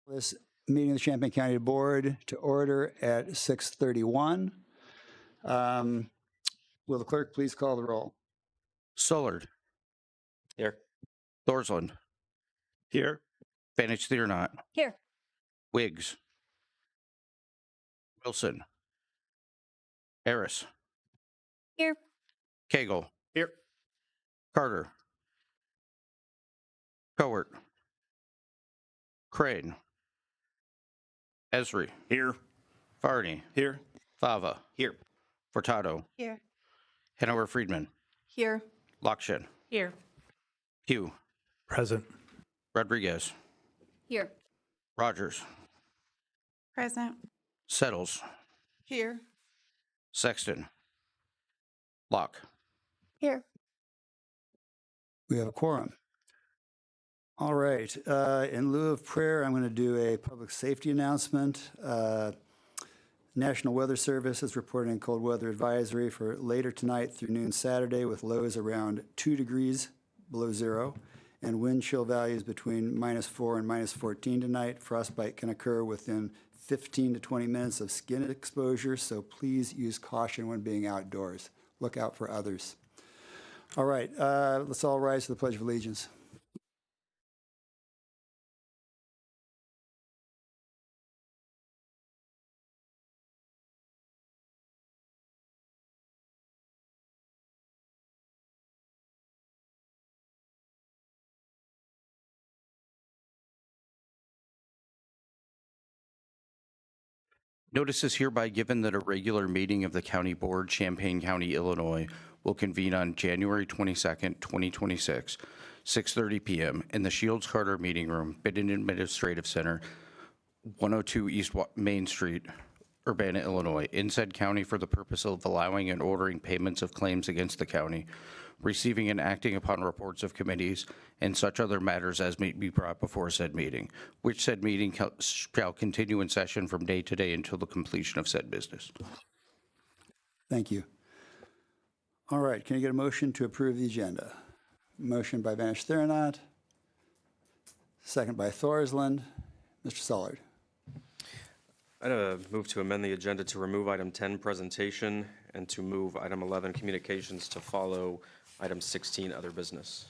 This meeting of the Champaign County Board to order at 6:31. Will the clerk please call the roll? Sollard. Here. Thorsland. Here. Vanich Thiernot. Here. Wiggs. Wilson. Harris. Here. Cagle. Here. Carter. Cowart. Crane. Esri. Here. Farney. Here. Fava. Here. Furtado. Here. Hanover Friedman. Here. Lokshin. Here. Hugh. Present. Rodriguez. Here. Rogers. Present. Settles. Here. Sexton. Locke. Here. We have a quorum. All right. In lieu of prayer, I'm going to do a public safety announcement. National Weather Service is reporting a cold weather advisory for later tonight through noon Saturday with lows around 2 degrees below zero and wind chill values between -4 and -14 tonight. Frostbite can occur within 15 to 20 minutes of skin exposure, so please use caution when being outdoors. Look out for others. All right, let's all rise to the Pledge of Allegiance. Notice is hereby given that a regular meeting of the County Board, Champaign County, Illinois, will convene on January 22nd, 2026, 6:30 p.m. in the Shields Carter Meeting Room, Bidden Administrative Center, 102 East Main Street, Urbana, Illinois, in said county for the purpose of allowing and ordering payments of claims against the county, receiving and acting upon reports of committees, and such other matters as may be brought before said meeting, which said meeting shall continue in session from day to day until the completion of said business. Thank you. All right, can I get a motion to approve the agenda? Motion by Vanich Thiernot, second by Thorsland. Mr. Sollard. I'd move to amend the agenda to remove item 10, presentation, and to move item 11, communications, to follow item 16, other business.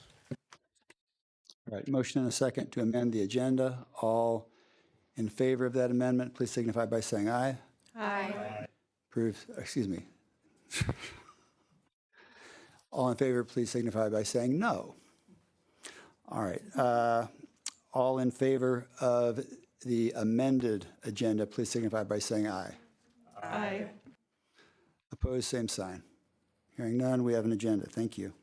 All right, motion and a second to amend the agenda. All in favor of that amendment, please signify by saying aye. Aye. Excuse me. All in favor, please signify by saying no. All right. All in favor of the amended agenda, please signify by saying aye. Aye. Opposed, same sign. Hearing none, we have an agenda. Thank you.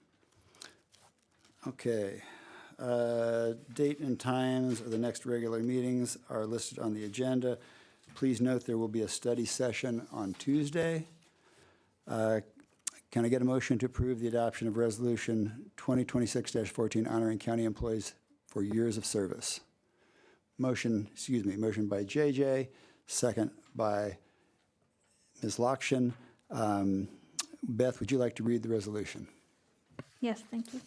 Okay. Date and times of the next regular meetings are listed on the agenda. Please note there will be a study session on Tuesday. Can I get a motion to approve the adoption of Resolution 2026-14 honoring county employees for years of service? Motion by JJ, second by Ms. Lokshin. Beth, would you like to read the resolution? Yes, thank you.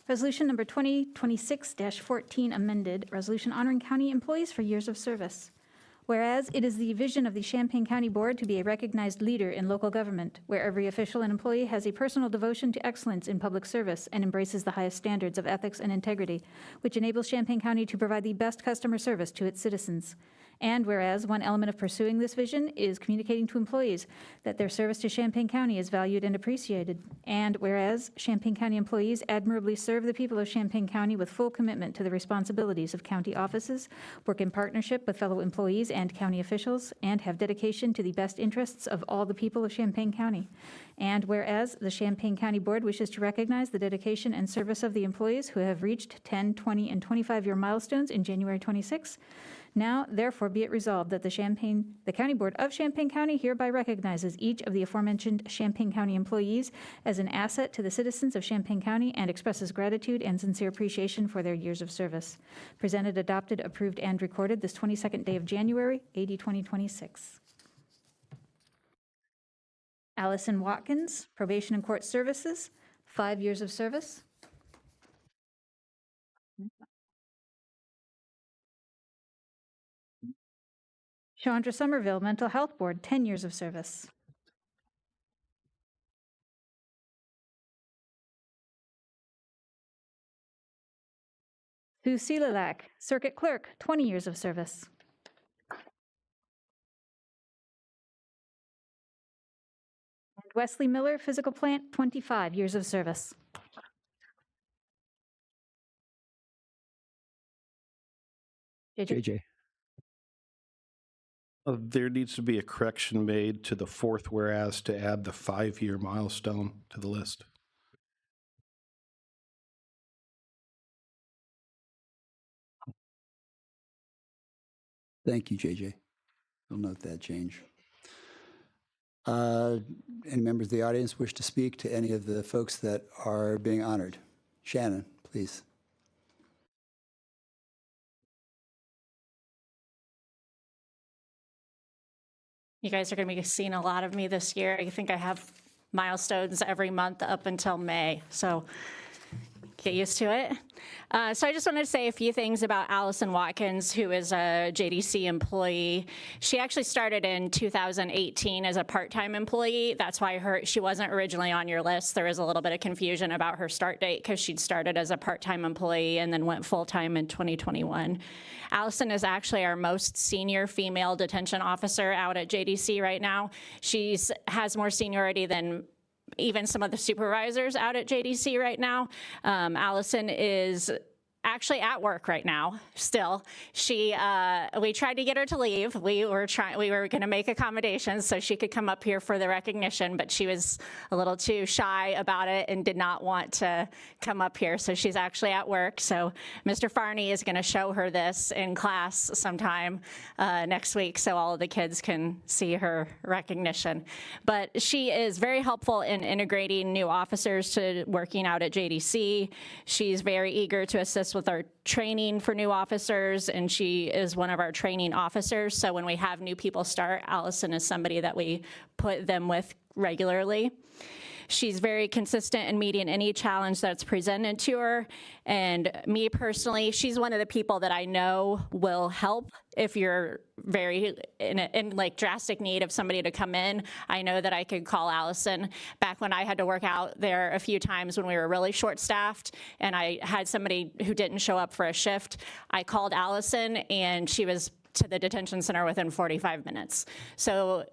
Resolution number 2026-14 amended, resolution honoring county employees for years of service. Whereas it is the vision of the Champaign County Board to be a recognized leader in local government, where every official and employee has a personal devotion to excellence in public service and embraces the highest standards of ethics and integrity, which enables Champaign County to provide the best customer service to its citizens. And whereas one element of pursuing this vision is communicating to employees that their service to Champaign County is valued and appreciated. And whereas Champaign County employees admirably serve the people of Champaign County with full commitment to the responsibilities of county offices, work in partnership with fellow employees and county officials, and have dedication to the best interests of all the people of Champaign County. And whereas the Champaign County Board wishes to recognize the dedication and service of the employees who have reached 10, 20, and 25-year milestones in January 26, now, therefore, be it resolved that the County Board of Champaign County hereby recognizes each of the aforementioned Champaign County employees as an asset to the citizens of Champaign County and expresses gratitude and sincere appreciation for their years of service. Presented, adopted, approved, and recorded this 22nd day of January, AD 2026. Allison Watkins, Probation and Court Services, 5 years of service. Chandra Somerville, Mental Health Board, 10 years of service. Sue Selalak, Circuit Clerk, 20 years of service. And Wesley Miller, Physical Plant, 25 years of service. JJ. There needs to be a correction made to the fourth whereas to add the 5-year milestone to the list. Thank you, JJ. We'll note that change. Any members of the audience wish to speak to any of the folks that are being honored? Shannon, please. You guys are going to be seeing a lot of me this year. I think I have milestones every month up until May, so get used to it. So I just wanted to say a few things about Allison Watkins, who is a JDC employee. She actually started in 2018 as a part-time employee. That's why she wasn't originally on your list. There was a little bit of confusion about her start date because she'd started as a part-time employee and then went full-time in 2021. Allison is actually our most senior female detention officer out at JDC right now. She has more seniority than even some of the supervisors out at JDC right now. Allison is actually at work right now still. We tried to get her to leave. We were going to make accommodations so she could come up here for the recognition, but she was a little too shy about it and did not want to come up here. So she's actually at work. So Mr. Farney is going to show her this in class sometime next week so all of the kids can see her recognition. But she is very helpful in integrating new officers to working out at JDC. She's very eager to assist with our training for new officers, and she is one of our training officers. So when we have new people start, Allison is somebody that we put them with regularly. She's very consistent in meeting any challenge that's presented to her. And me personally, she's one of the people that I know will help if you're very in like drastic need of somebody to come in. I know that I could call Allison. Back when I had to work out there a few times when we were really short-staffed and I had somebody who didn't show up for a shift, I called Allison and she was to the detention center within 45 minutes. So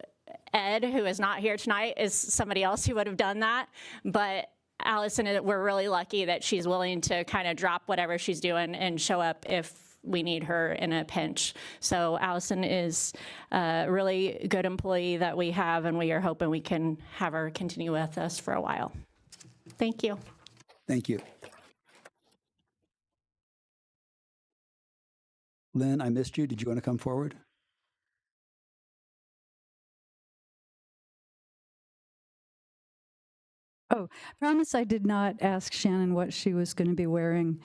Ed, who is not here tonight, is somebody else who would have done that. But Allison, we're really lucky that she's willing to kind of drop whatever she's doing and show up if we need her in a pinch. So Allison is a really good employee that we have, and we are hoping we can have her continue with us for a while. Thank you. Thank you. Lynn, I missed you. Did you want to come forward? Oh, promise I did not ask Shannon what she was going to be wearing,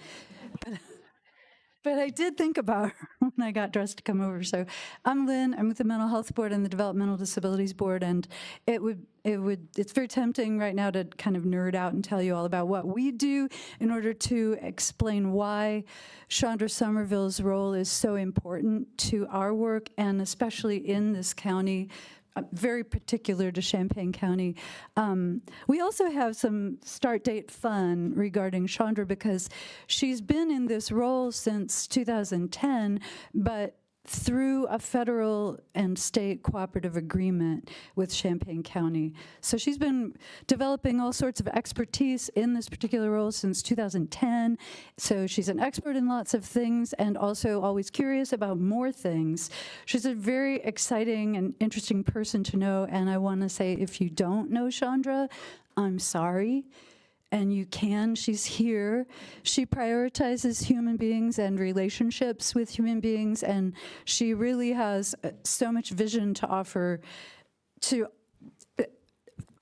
but I did think about her when I got dressed to come over. So I'm Lynn. I'm with the Mental Health Board and the Developmental Disabilities Board, and it's very tempting right now to kind of nerd out and tell you all about what we do in order to explain why Chandra Somerville's role is so important to our work, and especially in this county, very particular to Champaign County. We also have some start date fun regarding Chandra because she's been in this role since 2010, but through a federal and state cooperative agreement with Champaign County. So she's been developing all sorts of expertise in this particular role since 2010. So she's an expert in lots of things and also always curious about more things. She's a very exciting and interesting person to know. And I want to say, if you don't know Chandra, I'm sorry. And you can, she's here. She prioritizes human beings and relationships with human beings, and she really has so much vision to offer to,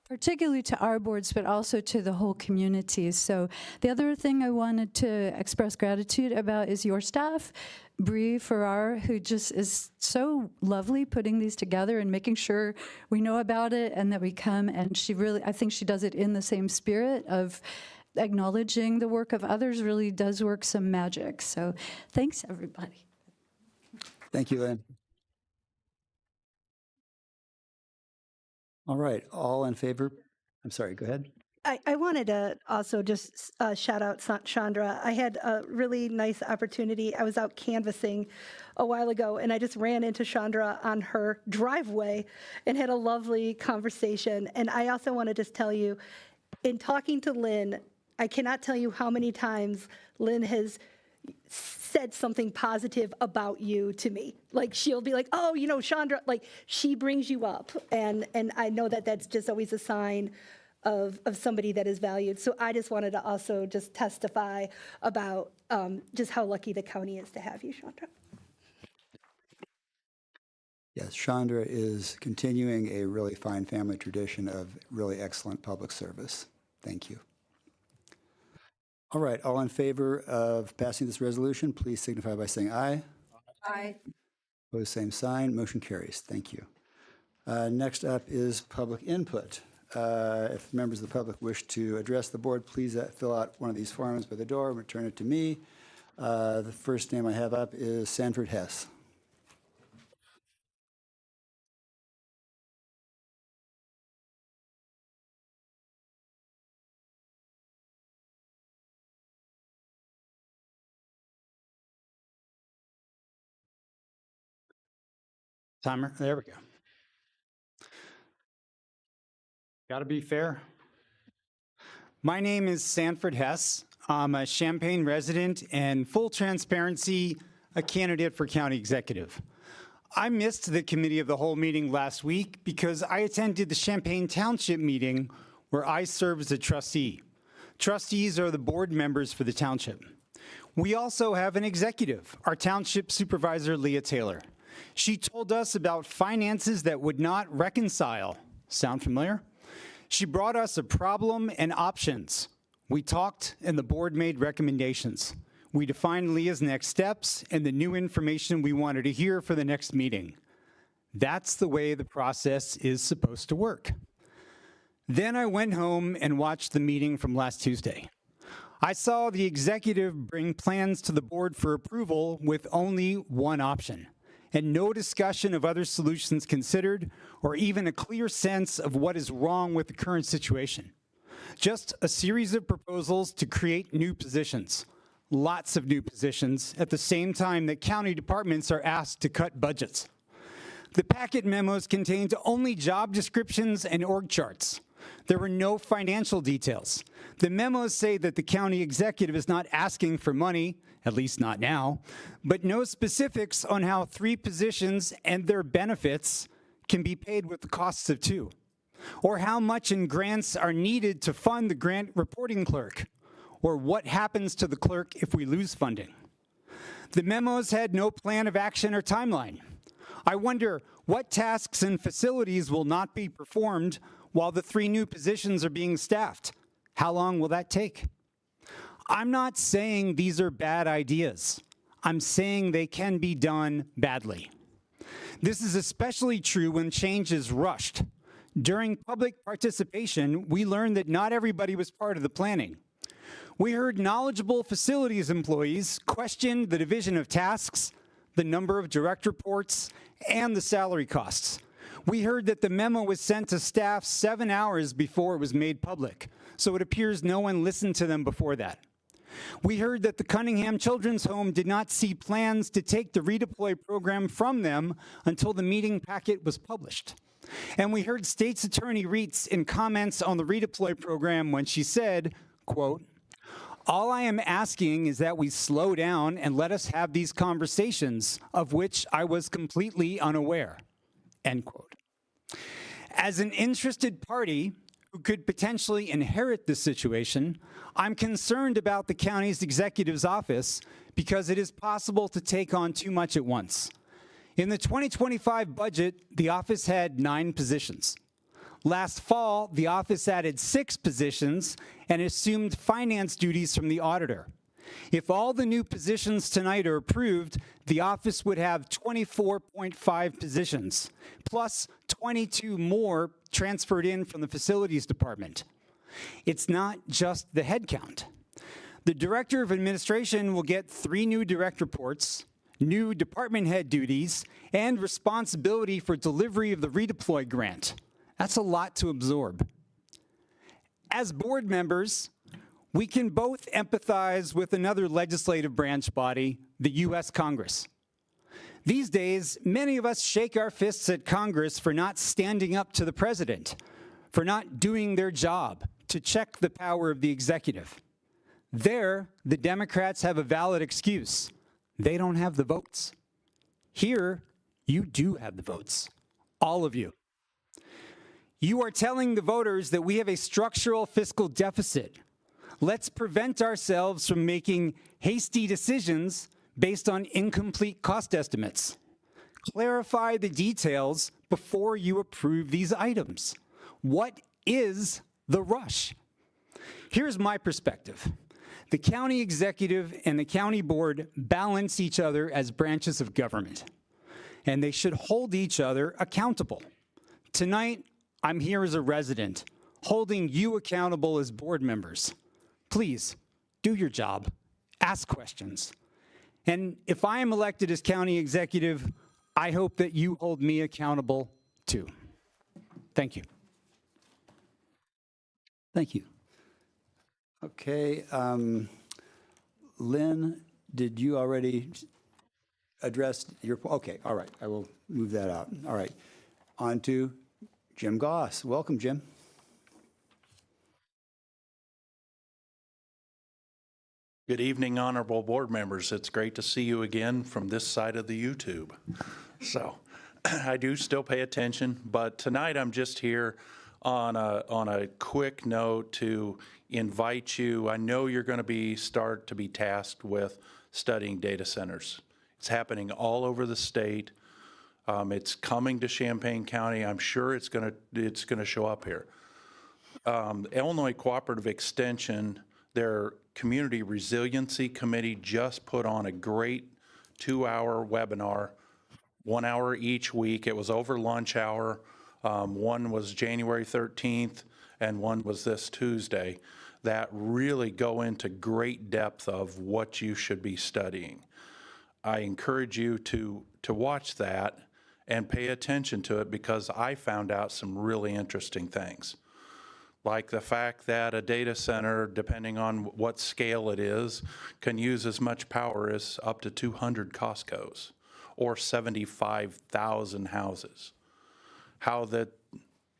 particularly to our boards, but also to the whole community. So the other thing I wanted to express gratitude about is your staff, Bree Farrar, who just is so lovely putting these together and making sure we know about it and that we come. And she really, I think she does it in the same spirit of acknowledging the work of others, really does work some magic. So thanks, everybody. Thank you, Lynn. All right, all in favor? I'm sorry, go ahead. I wanted to also just shout out Chandra. I had a really nice opportunity. I was out canvassing a while ago, and I just ran into Chandra on her driveway and had a lovely conversation. And I also want to just tell you, in talking to Lynn, I cannot tell you how many times Lynn has said something positive about you to me. Like, she'll be like, oh, you know, Chandra, like, she brings you up. And I know that that's just always a sign of somebody that is valued. So I just wanted to also just testify about just how lucky the county is to have you, Chandra. Yes, Chandra is continuing a really fine family tradition of really excellent public service. Thank you. All right, all in favor of passing this resolution, please signify by saying aye. Aye. Opposed, same sign. Motion carries. Thank you. Next up is public input. If members of the public wish to address the board, please fill out one of these forms by the door and return it to me. The first name I have up is Sanford Hess. Timer, there we go. Got to be fair. My name is Sanford Hess. I'm a Champaign resident and, full transparency, a candidate for county executive. I missed the committee of the whole meeting last week because I attended the Champaign Township meeting where I serve as a trustee. Trustees are the board members for the township. We also have an executive, our township supervisor, Leah Taylor. She told us about finances that would not reconcile. Sound familiar? She brought us a problem and options. We talked and the board made recommendations. We defined Leah's next steps and the new information we wanted to hear for the next meeting. That's the way the process is supposed to work. Then I went home and watched the meeting from last Tuesday. I saw the executive bring plans to the board for approval with only one option, and no discussion of other solutions considered or even a clear sense of what is wrong with the current situation. Just a series of proposals to create new positions, lots of new positions, at the same time that county departments are asked to cut budgets. The packet memos contained only job descriptions and org charts. There were no financial details. The memos say that the county executive is not asking for money, at least not now, but no specifics on how 3 positions and their benefits can be paid with the costs of 2, or how much in grants are needed to fund the grant reporting clerk, or what happens to the clerk if we lose funding. The memos had no plan of action or timeline. I wonder what tasks and facilities will not be performed while the 3 new positions are being staffed. How long will that take? I'm not saying these are bad ideas. I'm saying they can be done badly. This is especially true when change is rushed. During public participation, we learned that not everybody was part of the planning. We heard knowledgeable facilities employees question the division of tasks, the number of direct reports, and the salary costs. We heard that the memo was sent to staff 7 hours before it was made public, so it appears no one listened to them before that. We heard that the Cunningham Children's Home did not see plans to take the redeploy program from them until the meeting packet was published. And we heard State's Attorney Reitz in comments on the redeploy program when she said, quote, "All I am asking is that we slow down and let us have these conversations, of which I was completely unaware," end quote. As an interested party who could potentially inherit this situation, I'm concerned about the county's executive's office because it is possible to take on too much at once. In the 2025 budget, the office had 9 positions. Last fall, the office added 6 positions and assumed finance duties from the auditor. If all the new positions tonight are approved, the office would have 24.5 positions, plus 22 more transferred in from the facilities department. It's not just the headcount. The director of administration will get 3 new direct reports, new department head duties, and responsibility for delivery of the redeploy grant. That's a lot to absorb. As board members, we can both empathize with another legislative branch body, the U.S. Congress. These days, many of us shake our fists at Congress for not standing up to the president, for not doing their job to check the power of the executive. There, the Democrats have a valid excuse. They don't have the votes. Here, you do have the votes, all of you. You are telling the voters that we have a structural fiscal deficit. Let's prevent ourselves from making hasty decisions based on incomplete cost estimates. Clarify the details before you approve these items. What is the rush? Here's my perspective. The county executive and the county board balance each other as branches of government, and they should hold each other accountable. Tonight, I'm here as a resident, holding you accountable as board members. Please, do your job, ask questions. And if I am elected as county executive, I hope that you hold me accountable too. Thank you. Thank you. Okay, Lynn, did you already address your, okay, all right, I will move that out. All right, on to Jim Goss. Welcome, Jim. Good evening, honorable board members. It's great to see you again from this side of the YouTube. So I do still pay attention, but tonight I'm just here on a quick note to invite you. I know you're going to start to be tasked with studying data centers. It's happening all over the state. It's coming to Champaign County. I'm sure it's going to show up here. Illinois Cooperative Extension, their Community Resiliency Committee, just put on a great 2-hour webinar, 1 hour each week. It was over lunch hour. One was January 13th and one was this Tuesday, that really go into great depth of what you should be studying. I encourage you to watch that and pay attention to it, because I found out some really interesting things. Like the fact that a data center, depending on what scale it is, can use as much power as up to 200 Costco's or 75,000 houses. How that,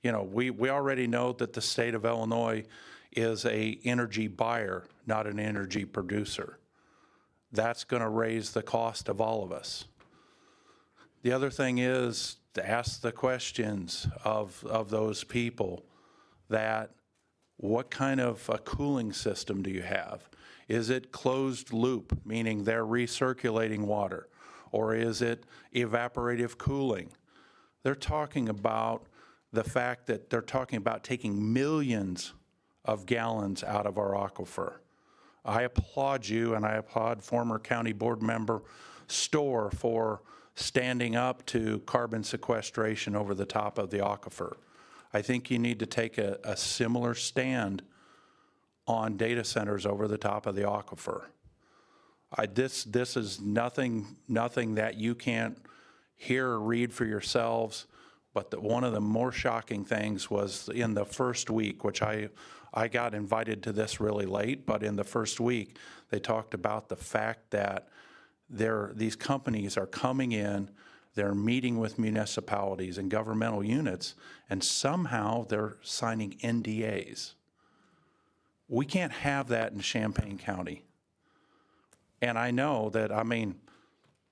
you know, we already know that the state of Illinois is an energy buyer, not an energy producer. That's going to raise the cost of all of us. The other thing is to ask the questions of those people. That what kind of a cooling system do you have? Is it closed loop, meaning they're recirculating water? Or is it evaporative cooling? They're talking about the fact that they're talking about taking millions of gallons out of our aquifer. I applaud you, and I applaud former county board member Storr for standing up to carbon sequestration over the top of the aquifer. I think you need to take a similar stand on data centers over the top of the aquifer. This is nothing that you can't hear or read for yourselves, but one of the more shocking things was in the first week, which I got invited to this really late, but in the first week, they talked about the fact that these companies are coming in, they're meeting with municipalities and governmental units, and somehow they're signing NDAs. We can't have that in Champaign County. And I know that, I mean,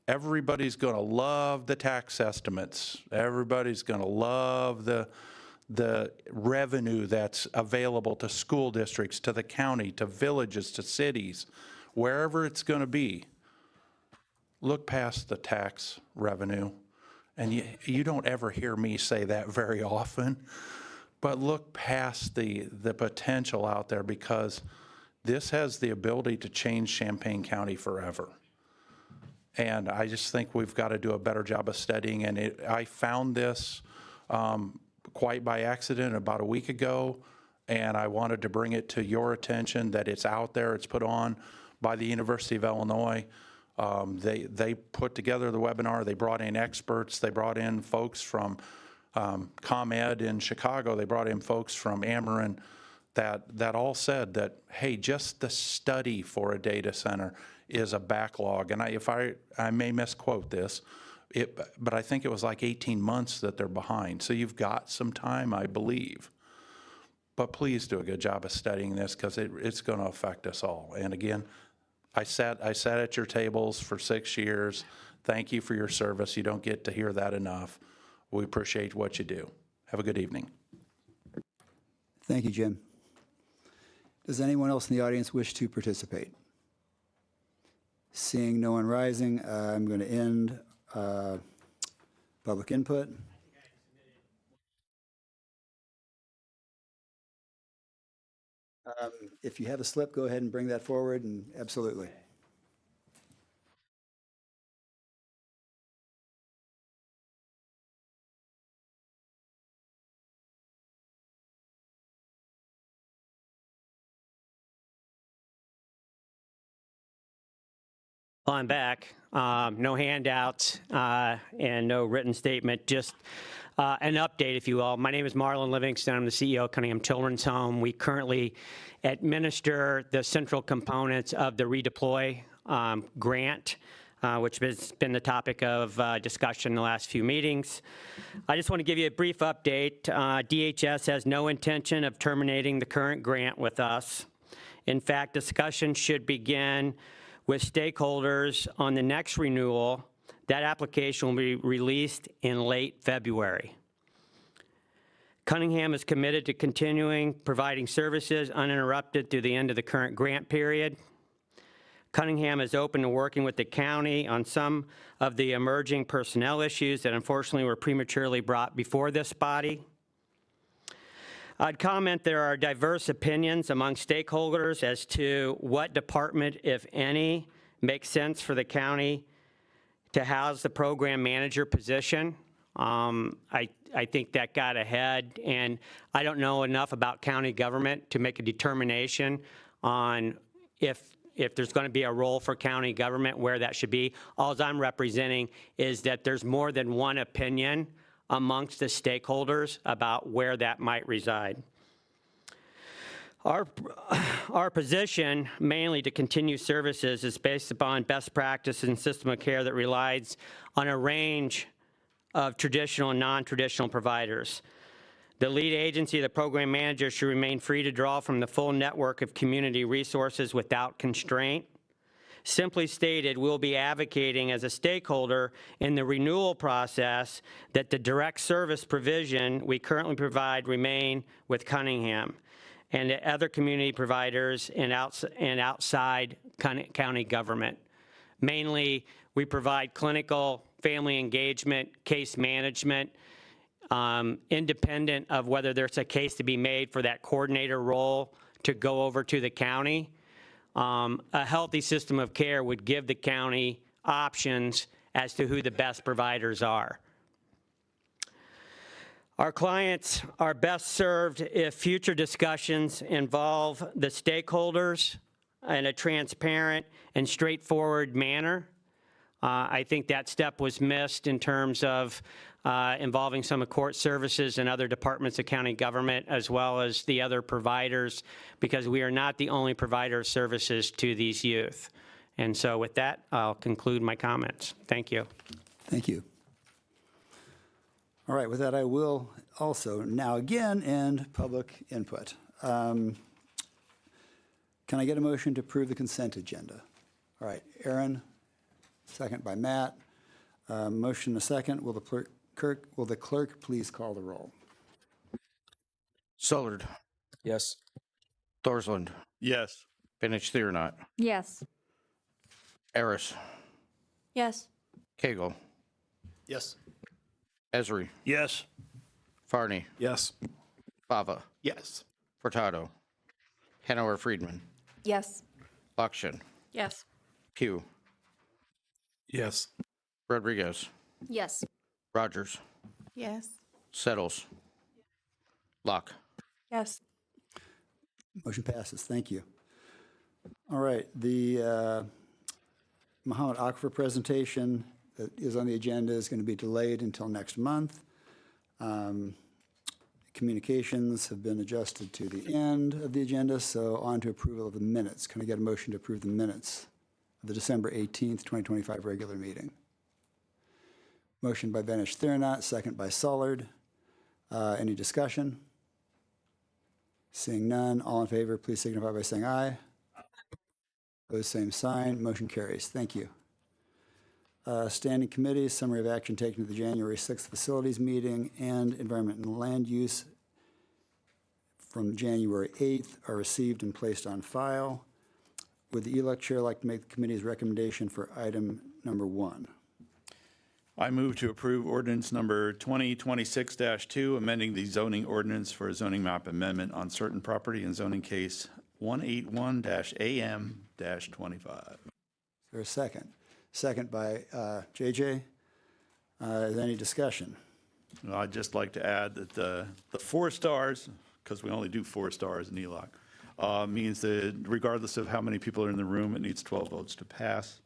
everybody's going to love the tax estimates. Everybody's going to love the revenue that's available to school districts, to the county, to villages, to cities, wherever it's going to be. Look past the tax revenue, and you don't ever hear me say that very often, but look past the potential out there, because this has the ability to change Champaign County forever. And I just think we've got to do a better job of studying, and I found this quite by accident about a week ago, and I wanted to bring it to your attention that it's out there. It's put on by the University of Illinois. They put together the webinar. They brought in experts. They brought in folks from ComEd in Chicago, they brought in folks from Ameren that all said that, hey, just the study for a data center is a backlog. And I may misquote this, but I think it was like 18 months that they're behind. So you've got some time, I believe. But please do a good job of studying this, because it's going to affect us all. And again, I sat at your tables for 6 years. Thank you for your service. You don't get to hear that enough. We appreciate what you do. Have a good evening. Thank you, Jim. Does anyone else in the audience wish to participate? Seeing no one rising, I'm going to end public input. If you have a slip, go ahead and bring that forward, and absolutely. Well, I'm back. No handouts and no written statement, just an update, if you will. My name is Marlon Livingston. I'm the CEO of Cunningham Children's Home. We currently administer the central components of the Redeploy grant, which has been the topic of discussion in the last few meetings. I just want to give you a brief update. DHS has no intention of terminating the current grant with us. In fact, discussion should begin with stakeholders on the next renewal. That application will be released in late February. Cunningham is committed to continuing providing services uninterrupted through the end of the current grant period. Cunningham is open to working with the county on some of the emerging personnel issues that unfortunately were prematurely brought before this body. I'd comment there are diverse opinions among stakeholders as to what department, if any, makes sense for the county to house the program manager position. I think that got ahead, and I don't know enough about county government to make a determination on if there's going to be a role for county government, where that should be. All I'm representing is that there's more than one opinion amongst the stakeholders about where that might reside. Our position, mainly to continue services, is based upon best practice and system of care that relies on a range of traditional and non-traditional providers. The lead agency, the program manager, should remain free to draw from the full network of community resources without constraint. Simply stated, we'll be advocating as a stakeholder in the renewal process that the direct service provision we currently provide remain with Cunningham and the other community providers and outside county government. Mainly, we provide clinical, family engagement, case management, independent of whether there's a case to be made for that coordinator role to go over to the county. A healthy system of care would give the county options as to who the best providers are. Our clients are best served if future discussions involve the stakeholders in a transparent and straightforward manner. I think that step was missed in terms of involving some of court services and other departments of county government, as well as the other providers, because we are not the only provider of services to these youth. And so with that, I'll conclude my comments. Thank you. Thank you. All right, with that, I will also now again end public input. Can I get a motion to approve the consent agenda? All right, Aaron, second by Matt. Motion and a second. Will the clerk please call the roll? Sullard. Yes. Thorsland. Yes. Benich Thiernot. Yes. Eris. Yes. Cagle. Yes. Esri. Yes. Farney. Yes. Fava. Yes. Furtado. Hanover Friedman. Yes. Lakshin. Yes. Pugh. Yes. Rodriguez. Yes. Rogers. Yes. Settles. Locke. Yes. Motion passes. Thank you. All right, the Muhammad Aquifer presentation that is on the agenda is going to be delayed until next month. Communications have been adjusted to the end of the agenda, so on to approval of the minutes. Can I get a motion to approve the minutes of the December 18th, 2025 regular meeting? Motion by Benish Thurnott, second by Sollard. Any discussion? Seeing none, all in favor, please signify by saying aye. Opposed, same sign. Motion carries. Thank you. Standing committees, summary of action taken at the January 6th facilities meeting and environment and land use from January 8th are received and placed on file. Would the ELEC chair like to make the committee's recommendation for item number 1? I move to approve ordinance number 2026-2, amending the zoning ordinance for a zoning map amendment on certain property in zoning case 181-AM-25. Is there a second? Second by JJ. Is there any discussion? Well, I'd just like to add that the 4 stars, because we only do 4 stars in ELOC, means that regardless of how many people are in the room, it needs 12 votes to pass.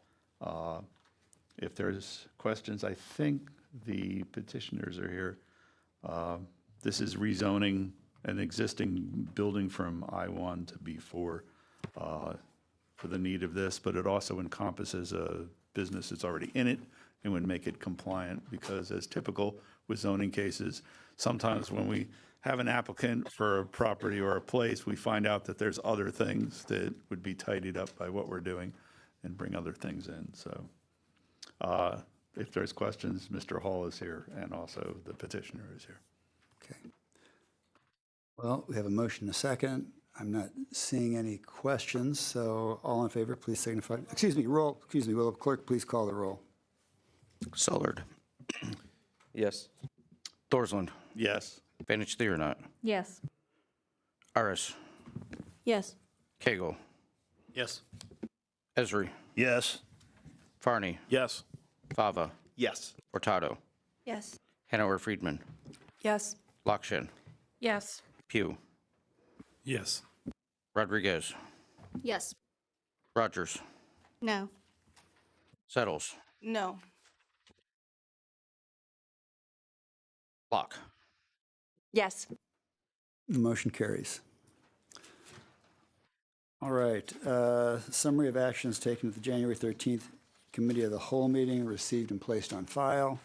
If there's questions, I think the petitioners are here. This is rezoning an existing building from I-1 to B4 for the need of this, but it also encompasses a business that's already in it and would make it compliant, because as typical with zoning cases, sometimes when we have an applicant for a property or a place, we find out that there's other things that would be tidied up by what we're doing and bring other things in. So if there's questions, Mr. Hall is here, and also the petitioner is here. Okay. Well, we have a motion and a second. I'm not seeing any questions, so all in favor, please signify. Excuse me, will the clerk please call the roll? Sollard. Yes. Thorsland. Yes. Benish Thurnott. Yes. Aris. Yes. Cagle. Yes. Esri. Yes. Farney. Yes. Fava. Yes. Hurtado. Yes. Hanover Friedman. Yes. Lockshin. Yes. Pugh. Yes. Rodriguez. Yes. Rogers. No. Settles. No. Locke. Yes. The motion carries. All right. Summary of actions taken at the January 13th Committee of the Whole meeting, received and placed on file.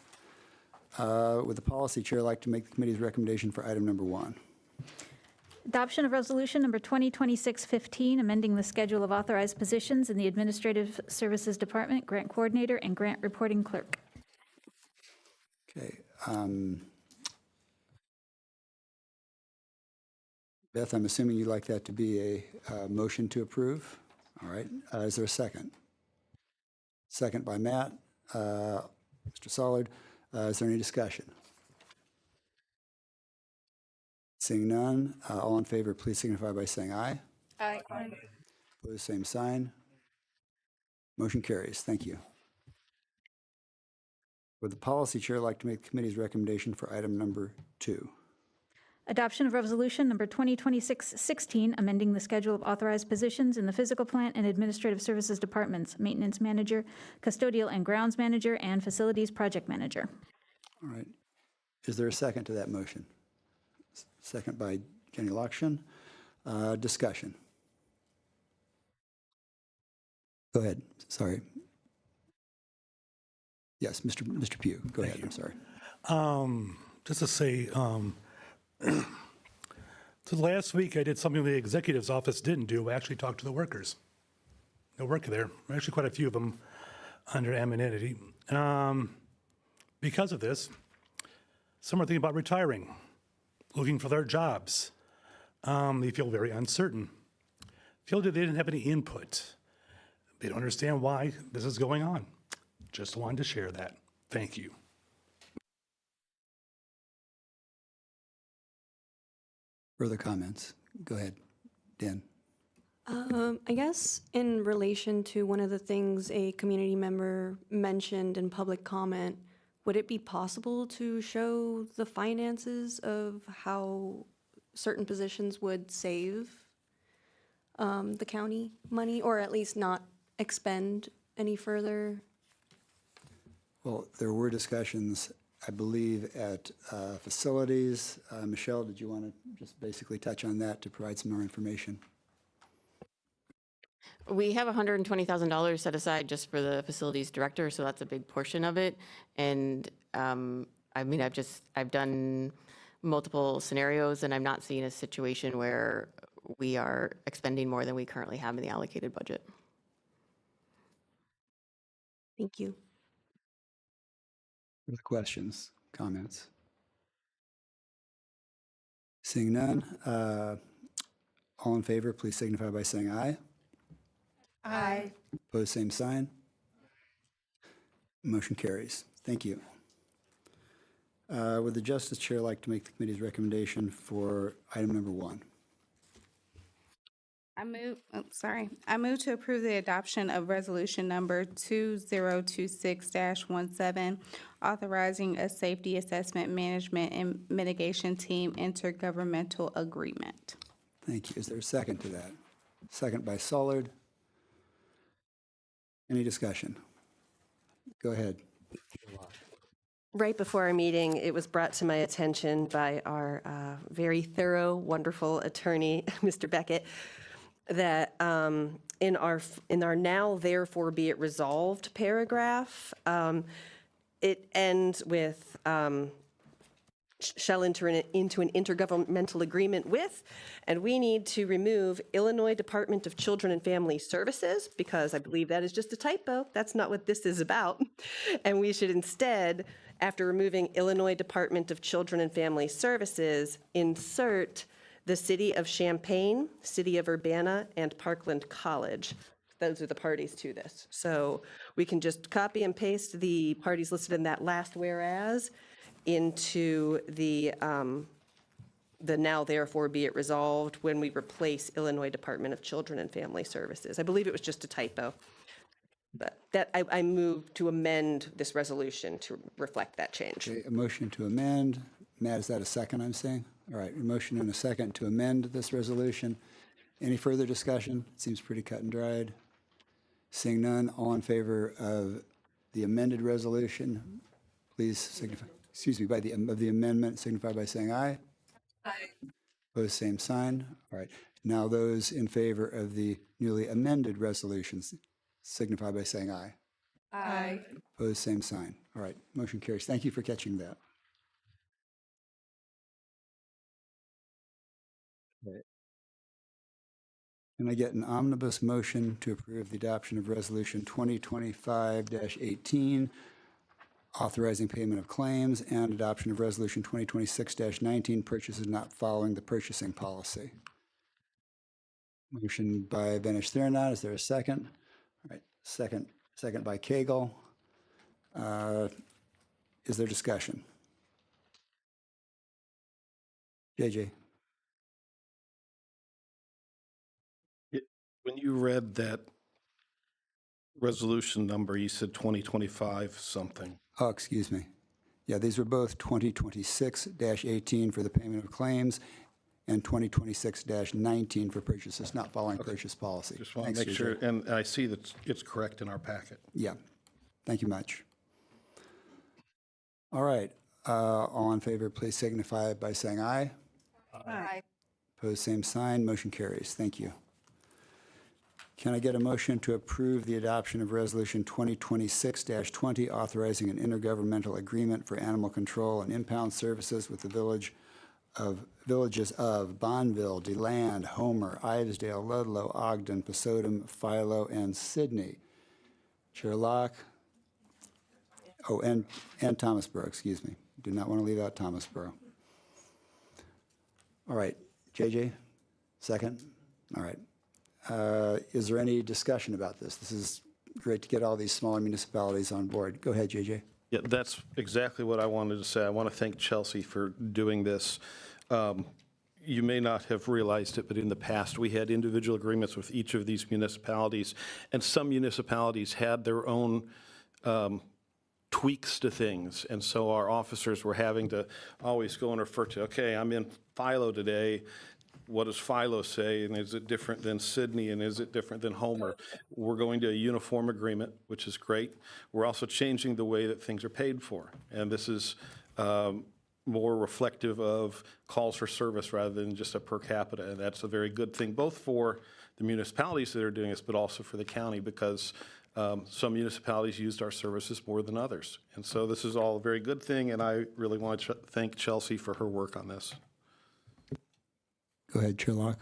Would the policy chair like to make the committee's recommendation for item number 1? Adoption of resolution number 2026-15, amending the schedule of authorized positions in the Administrative Services Department, Grant Coordinator, and Grant Reporting Clerk. Okay. Beth, I'm assuming you'd like that to be a motion to approve. All right. Is there a second? Second by Matt. Mr. Sollard, is there any discussion? Seeing none, all in favor, please signify by saying aye. Aye. Opposed, same sign. Motion carries. Thank you. Would the policy chair like to make the committee's recommendation for item number 2? Adoption of resolution number 2026-16, amending the schedule of authorized positions in the Physical Plant and Administrative Services Departments, Maintenance Manager, Custodial and Grounds Manager, and Facilities Project Manager. All right. Is there a second to that motion? Second by Jenny Lockshin. Discussion. Go ahead. Sorry. Yes, Mr. Pugh. Go ahead. I'm sorry. Just to say, so last week I did something the executive's office didn't do. I actually talked to the workers. They work there. Actually, quite a few of them under amenity. Because of this, some are thinking about retiring, looking for their jobs. They feel very uncertain. Feel that they didn't have any input. They don't understand why this is going on. Just wanted to share that. Thank you. Further comments? Go ahead, Dan. I guess in relation to one of the things a community member mentioned in public comment, would it be possible to show the finances of how certain positions would save the county money, or at least not expend any further? Well, there were discussions I believe, at facilities. Michelle, did you want to just basically touch on that to provide some more information? We have $120,000 set aside just for the facilities director, so that's a big portion of it. And I mean, I've done multiple scenarios, and I'm not seeing a situation where we are expending more than we currently have in the allocated budget. Thank you. Further questions, comments? Seeing none, all in favor, please signify by saying aye. Aye. Opposed, same sign. Motion carries. Thank you. Would the Justice Chair like to make the committee's recommendation for item number 1? I move to approve the adoption of resolution number 2026-17, authorizing a safety assessment management and mitigation team intergovernmental agreement. Thank you. Is there a second to that? Second by Sollard. Any discussion? Go ahead. Right before our meeting, it was brought to my attention by our very thorough, wonderful attorney, Mr. Beckett, that in our now therefore be it resolved paragraph, it ends with shall enter into an intergovernmental agreement with, and we need to remove Illinois Department of Children and Family Services, because I believe that is just a typo. That's not what this is about. And we should instead, after removing Illinois Department of Children and Family Services, insert the City of Champaign, City of Urbana, and Parkland College. Those are the parties to this. So we can just copy and paste the parties listed in that last whereas into the now therefore be it resolved when we replace Illinois Department of Children and Family Services. I believe it was just a typo. But that I move to amend this resolution to reflect that change. Okay, a motion to amend. Matt, is that a second, I'm saying? All right, a motion and a second to amend this resolution. Any further discussion? It seems pretty cut and dried. Seeing none, all in favor of the amended resolution, please signify, of the amendment, signify by saying aye. Aye. Opposed, same sign. All right, now those in favor of the newly amended resolutions, signify by saying aye. Aye. Opposed, same sign. All right, motion carries. Thank you for catching that. Okay. Can I get an omnibus motion to approve the adoption of Resolution 2025-18, authorizing payment of claims, and adoption of Resolution 2026-19, purchases not following the purchasing policy? Motion by Benish Therinot. Is there a second? All right, second by Cagle. Is there discussion? JJ. When you read that resolution number, you said 2025 something. Oh, excuse me. Yeah, these were both 2026-18 for the payment of claims and 2026-19 for purchases not following purchase policy. Just want to make JJ. sure, and I see that it's correct in our packet. Yeah, thank you much. All right, all in favor, please signify by saying aye. Aye. Opposed, same sign. Motion carries. Thank you. Can I get a motion to approve the adoption of Resolution 2026-20, authorizing an intergovernmental agreement for animal control and impound services with the villages of Bonneville, DeLand, Homer, Ivesdale, Ludlow, Ogden, Pasodum, Philo, and Sydney? Chair Locke? Oh, and Thomasboro, excuse me. Do not want to leave out Thomasboro. All right, JJ, second? All right. Is there any discussion about this? This is great to get all these smaller municipalities on board. Go ahead, JJ. Yeah, that's exactly what I wanted to say. I want to thank Chelsea for doing this. You may not have realized it, but in the past, we had individual agreements with each of these municipalities, and some municipalities had their own tweaks to things, and so our officers were having to always go and refer to, okay, I'm in Philo today. what does Philo say, and is it different than Sydney, and is it different than Homer? We're going to a uniform agreement, which is great. We're also changing the way that things are paid for, and this is more reflective of calls for service rather than just a per capita, and that's a very good thing, both for the municipalities that are doing this, but also for the county, because some municipalities used our services more than others. And so this is all a very good thing, and I really want to thank Chelsea for her work on this. Go ahead, Chair Locke.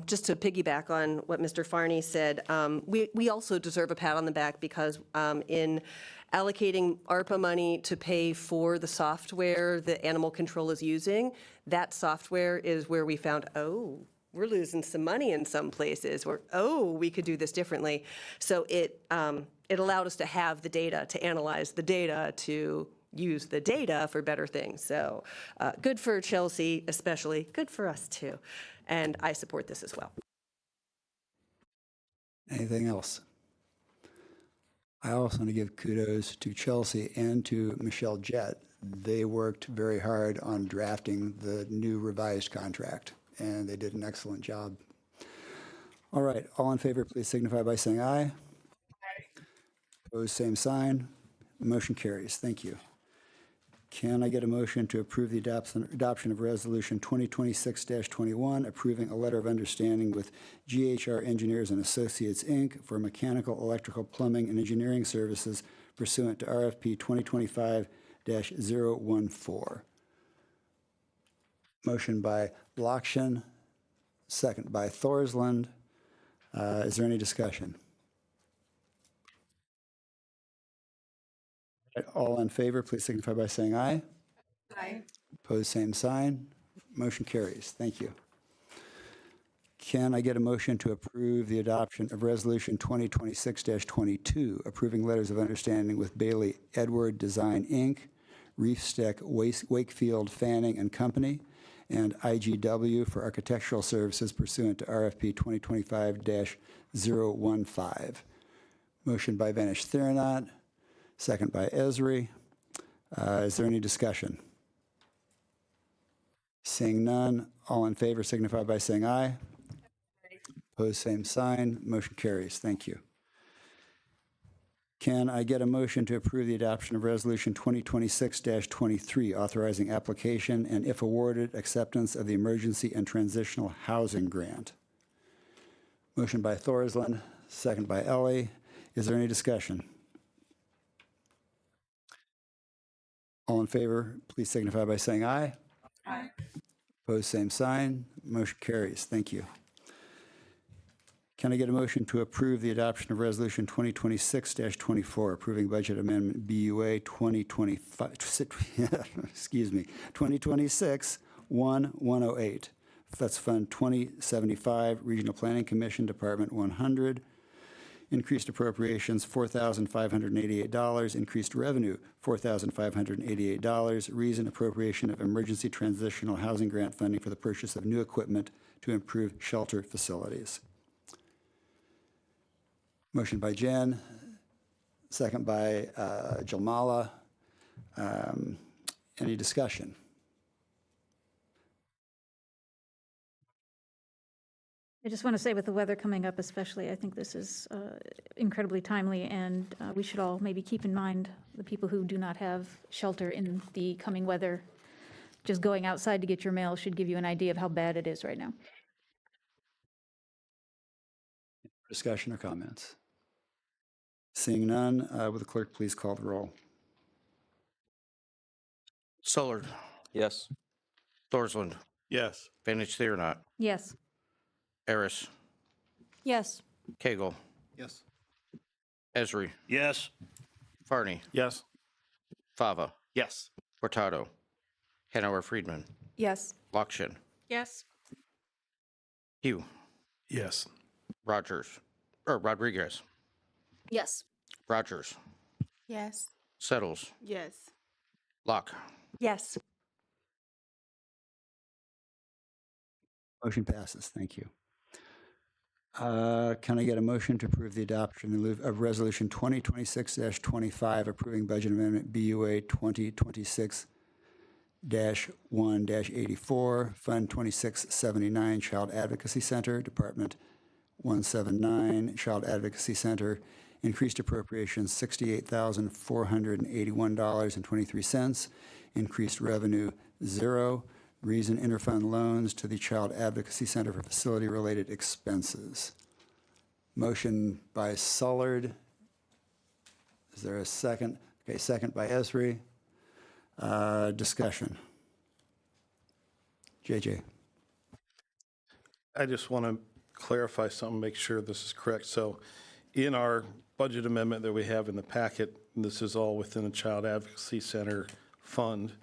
Just to piggyback on what Mr. Farney said, we also deserve a pat on the back because in allocating ARPA money to pay for the software that animal control is using, that software is where we found, oh, we're losing some money in some places, or, oh, we could do this differently. So it allowed us to have the data, to analyze the data, to use the data for better things. So good for Chelsea, especially, good for us too. And I support this as well. Anything else? I also want to give kudos to Chelsea and to Michelle Jett. They worked very hard on drafting the new revised contract, and they did an excellent job. All right, all in favor, please signify by saying aye. Aye. Opposed, same sign. Motion carries. Thank you. Can I get a motion to approve the adoption of Resolution 2026-21, approving a letter of understanding with GHR Engineers and Associates, Inc. for mechanical, electrical, plumbing, and engineering services pursuant to RFP 2025-014? Motion by Lockshin, second by Thorsland. Is there any discussion? All in favor, please signify by saying aye. Aye. Opposed, same sign. Motion carries. Thank you. Can I get a motion to approve the adoption of Resolution 2026-22, approving letters of understanding with Bailey Edward Design, Inc., Reefsteck Wakefield Fanning and Company, and IGW for architectural services pursuant to RFP 2025-015? Motion by Vanish Theranot. Second by Esri. Is there any discussion? Seeing none, all in favor signify by saying aye. Opposed, same sign. Motion carries. Thank you. Can I get a motion to approve the adoption of Resolution 2026-23, authorizing application and, if awarded, acceptance of the Emergency and Transitional Housing Grant? Motion by Thorsland, second by Ellie. Is there any discussion? All in favor, please signify by saying aye. Aye. Opposed, same sign. Motion carries. Thank you. Can I get a motion to approve the adoption of Resolution 2026-24, approving budget amendment BUA 2025, excuse me, 2026-1108. That's Fund 2075, Regional Planning Commission, Department 100. Increased appropriations, $4,588. Increased revenue, $4,588. Reason, appropriation of emergency transitional housing grant funding for the purchase of new equipment to improve shelter facilities. Motion by Jen, second by Jalmala. Any discussion? I just want to say with the weather coming up especially, I think this is incredibly timely, and we should all maybe keep in mind the people who do not have shelter in the coming weather. Just going outside to get your mail should give you an idea of how bad it is right now. Discussion or comments? Seeing none, will the clerk please call the roll? Solar. Yes. Thorsland. Yes. Vanish Theranot. Yes. Eris. Yes. Cagle. Yes. Esri. Yes. Farney. Yes. Fava. Yes. Hurtado. Hanauer Friedman. Yes. Lockshin. Yes. Hugh. Yes. Rodriguez. Yes. Rogers. Yes. Settles. Yes. Locke. Yes. Motion passes. Thank you. Can I get a motion to approve the adoption in lieu of Resolution 2026-25, approving budget amendment BUA 1-84, Fund 2679, Child Advocacy Center, Department 179, Child Advocacy Center, increased appropriations $68,481.23, increased revenue 0, reason interfund loans to the Child Advocacy Center for facility-related expenses. Motion by Sullard. Is there a second? Okay, second by Esri. Discussion. JJ. I just want to clarify something, make sure this is correct. So in our budget amendment that we have in the packet, this is all within the Child Advocacy Center fund,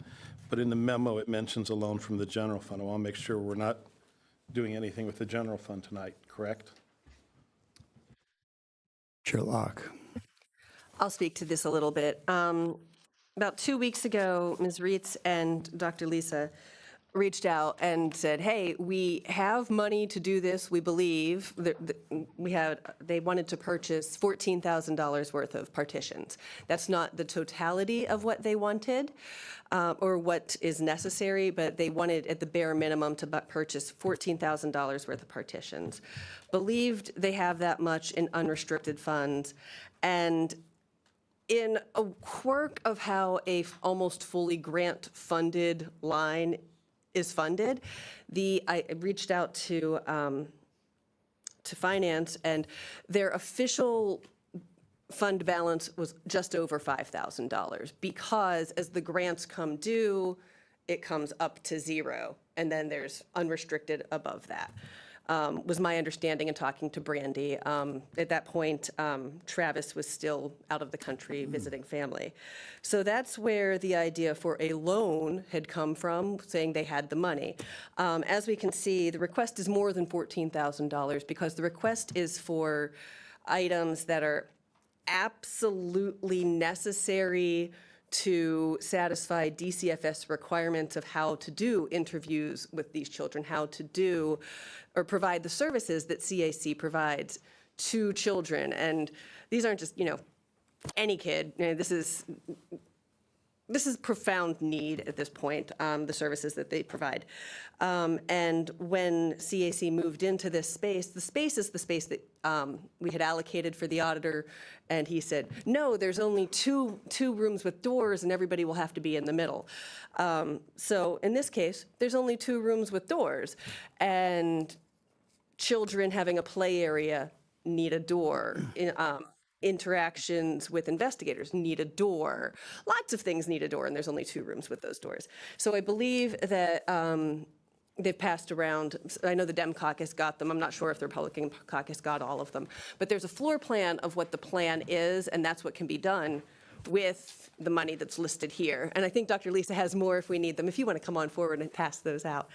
but in the memo, it mentions a loan from the general fund. I want to make sure we're not doing anything with the general fund tonight, correct? Chair Locke. I'll speak to this a little bit. About 2 weeks ago, Ms. Reitz and Dr. Lisa reached out and said, hey, we have money to do this, we believe. They wanted to purchase $14,000 worth of partitions. That's not the totality of what they wanted or what is necessary, but they wanted at the bare minimum to purchase $14,000 worth of partitions. Believed they have that much in unrestricted funds. And in a quirk of how a almost fully grant-funded line is funded, I reached out to finance, and their official fund balance was just over $5,000 because as the grants come due, it comes up to 0, and then there's unrestricted above that. Was my understanding in talking to Brandy. At that point, Travis was still out of the country visiting family. So that's where the idea for a loan had come from, saying they had the money. As we can see, the request is more than $14,000 because the request is for items that are absolutely necessary to satisfy DCFS requirements of how to do interviews with these children, how to do or provide the services that CAC provides to children. And these aren't just, any kid. This is profound need at this point, the services that they provide. And when CAC moved into this space, the space is the space that we had allocated for the auditor, and he said, no, there's only two rooms with doors and everybody will have to be in the middle. So in this case, there's only 2 rooms with doors, and children having a play area need a door. Interactions with investigators need a door. Lots of things need a door, and there's only 2 rooms with those doors. So I believe that they've passed around. I know the Dem caucus got them. I'm not sure if the Republican caucus got all of them. But there's a floor plan of what the plan is, and that's what can be done with the money that's listed here. And I think Dr. Lisa has more if we need them, if you want to come on forward and pass those out.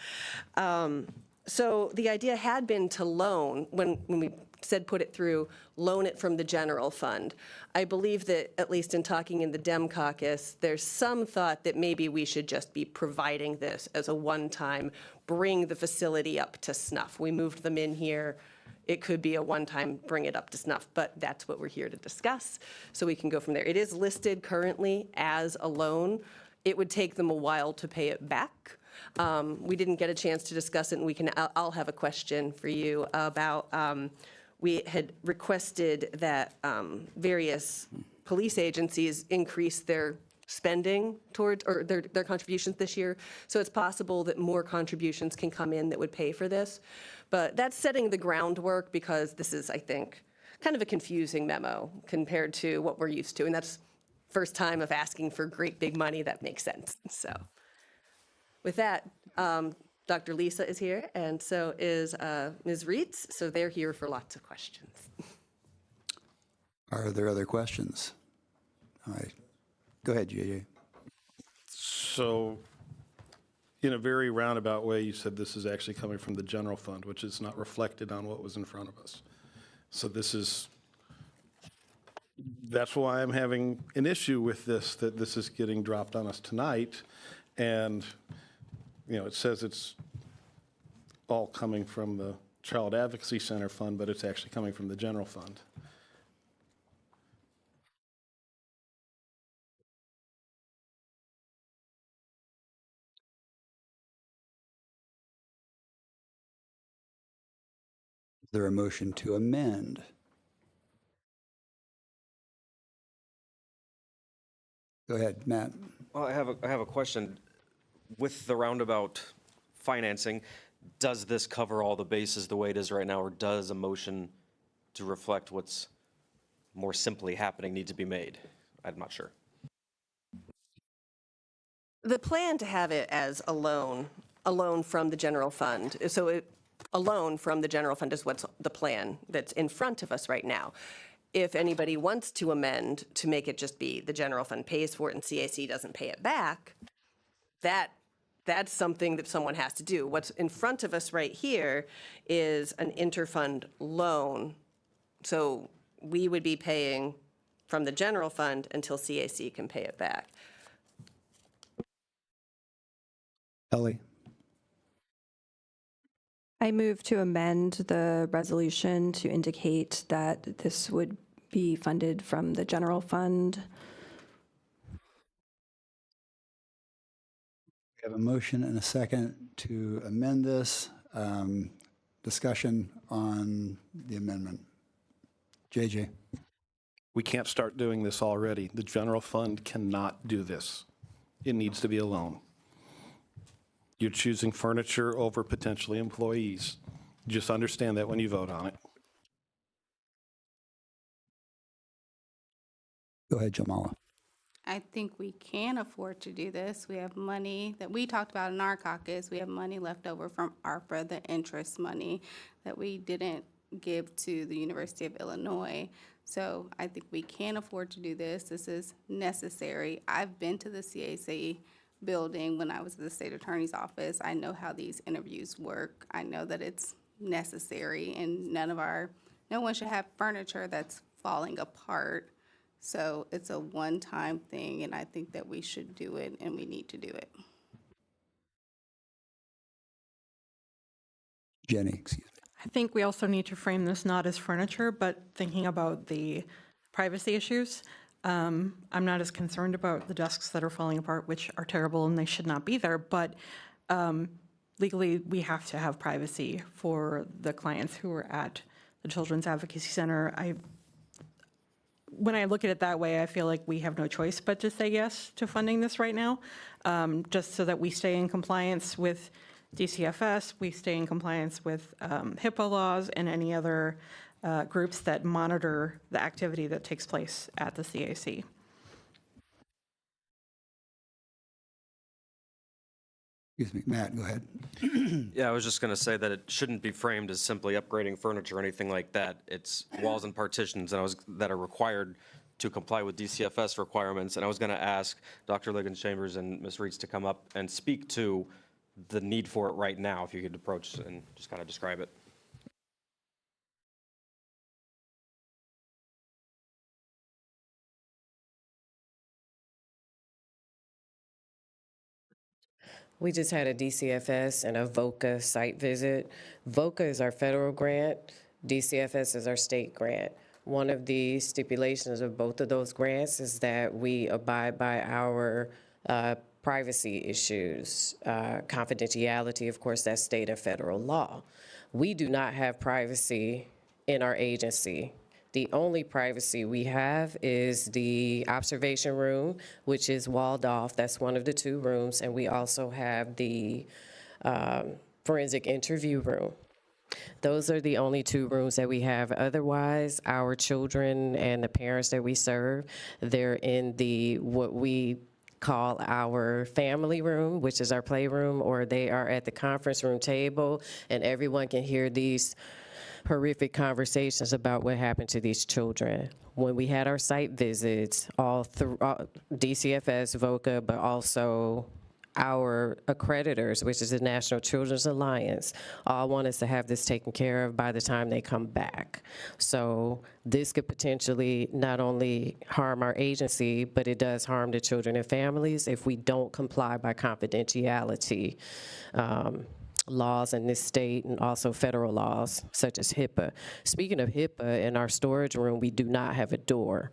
So the idea had been to loan, when we said put it through, loan it from the general fund. I believe that, at least in talking in the Dem caucus, there's some thought that maybe we should just be providing this as a one-time, bring the facility up to snuff. We moved them in here. It could be a one-time, bring it up to snuff, but that's what we're here to discuss, so we can go from there. It is listed currently as a loan. It would take them a while to pay it back. We didn't get a chance to discuss it, and I'll have a question for you about, we had requested that various police agencies increase their spending towards, or their contributions this year. So it's possible that more contributions can come in that would pay for this. But that's setting the groundwork, because this is, I think, kind of a confusing memo compared to what we're used to. And that's first time of asking for great big money that makes sense. So with that, Dr. Lisa is here, and so is Ms. Reitz, so they're here for lots of questions. Are there other questions? All right. Go ahead, JJ. So in a very roundabout way, you said this is actually coming from the general fund, which is not reflected on what was in front of us. So that's why I'm having an issue with this, that this is getting dropped on us tonight. And it says it's all coming from the Child Advocacy Center fund, but it's actually coming from the general fund. there a motion to amend? Go ahead, Matt. Well, I have a question. With the roundabout financing, does this cover all the bases the way it is right now, or does a motion to reflect what's more simply happening need to be made? I'm not sure. The plan to have it as a loan from the general fund. So a loan from the general fund is what's the plan that's in front of us right now. If anybody wants to amend to make it just be the general fund pays for it and CAC doesn't pay it back, that's something that someone has to do. What's in front of us right here is an interfund loan. So we would be paying from the general fund until CAC can pay it back. Ellie? I move to amend the resolution to indicate that this would be funded from the general fund. We have a motion and a second to amend this. Discussion on the amendment. JJ? We can't start doing this already. The general fund cannot do this. It needs to be a loan. You're choosing furniture over potentially employees. Just understand that when you vote on it. Go ahead, Jamala. I think we can afford to do this. We have money that we talked about in our caucus. We have money left over from ARPA, the interest money that we didn't give to the University of Illinois. So I think we can afford to do this. This is necessary. I've been to the CAC building when I was at the state attorney's office. I know how these interviews work. I know that it's necessary, and no one should have furniture that's falling apart. So it's a one-time thing, and I think that we should do it, and we need to do it. Jenny, excuse me. I think we also need to frame this not as furniture, but thinking about the privacy issues. I'm not as concerned about the desks that are falling apart, which are terrible and they should not be there, but legally we have to have privacy for the clients who are at the Children's Advocacy Center. When I look at it that way, I feel like we have no choice but to say yes to funding this right now, just so that we stay in compliance with DCFS, we stay in compliance with HIPAA laws and any other groups that monitor the activity that takes place at the CAC. Excuse me, Matt, go ahead. Yeah, I was just going to say that it shouldn't be framed as simply upgrading furniture or anything like that. It's walls and partitions that are required to comply with DCFS requirements. And I was going to ask Dr. Liggins-Chambers and Ms. Reitz to come up and speak to the need for it right now, if you could approach and just kind of describe it. We just had a DCFS and a VOCA site visit. VOCA is our federal grant, DCFS is our state grant. One of the stipulations of both of those grants is that we abide by our privacy issues, confidentiality, of course, that's state and federal law. We do not have privacy in our agency. The only privacy we have is the observation room, which is walled off. That's one of the two rooms. And we also have the forensic interview room. Those are the only two rooms that we have. Otherwise, our children and the parents that we serve, they're in what we call our family room, which is our playroom, or they are at the conference room table, and everyone can hear these horrific conversations about what happened to these children. When we had our site visits, all through DCFS, VOCA, but also our accreditors, which is the National Children's Alliance, all want us to have this taken care of by the time they come back. So this could potentially not only harm our agency, but it does harm the children and families if we don't comply by confidentiality laws in this state, and also federal laws such as HIPAA. Speaking of HIPAA, in our storage room, we do not have a door.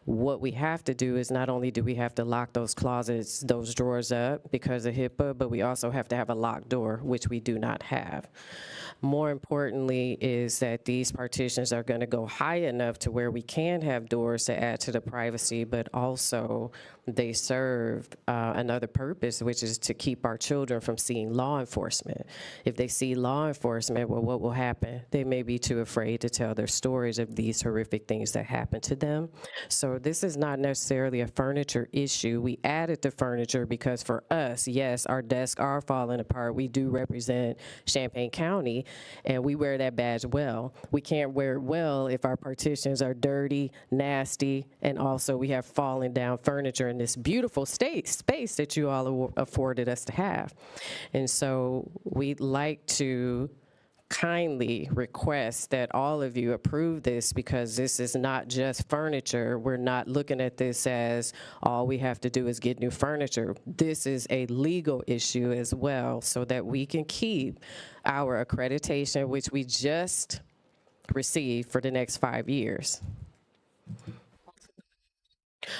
What we have to do is not only do we have to lock those closets, those drawers up because of HIPAA, but we also have to have a locked door, which we do not have. More importantly is that these partitions are going to go high enough to where we can have doors to add to the privacy, but also they serve another purpose, which is to keep our children from seeing law enforcement. If they see law enforcement, well, what will happen? They may be too afraid to tell their stories of these horrific things that happen to them. So this is not necessarily a furniture issue. We added the furniture because for us, yes, our desks are falling apart. We do represent Champaign County, and we wear that badge well. We can't wear it well if our partitions are dirty, nasty, and also we have fallen down furniture in this beautiful space that you all afforded us to have. And so we'd like to kindly request that all of you approve this, because this is not just furniture. We're not looking at this as all we have to do is get new furniture. This is a legal issue as well, so that we can keep our accreditation, which we just received for the next 5 years.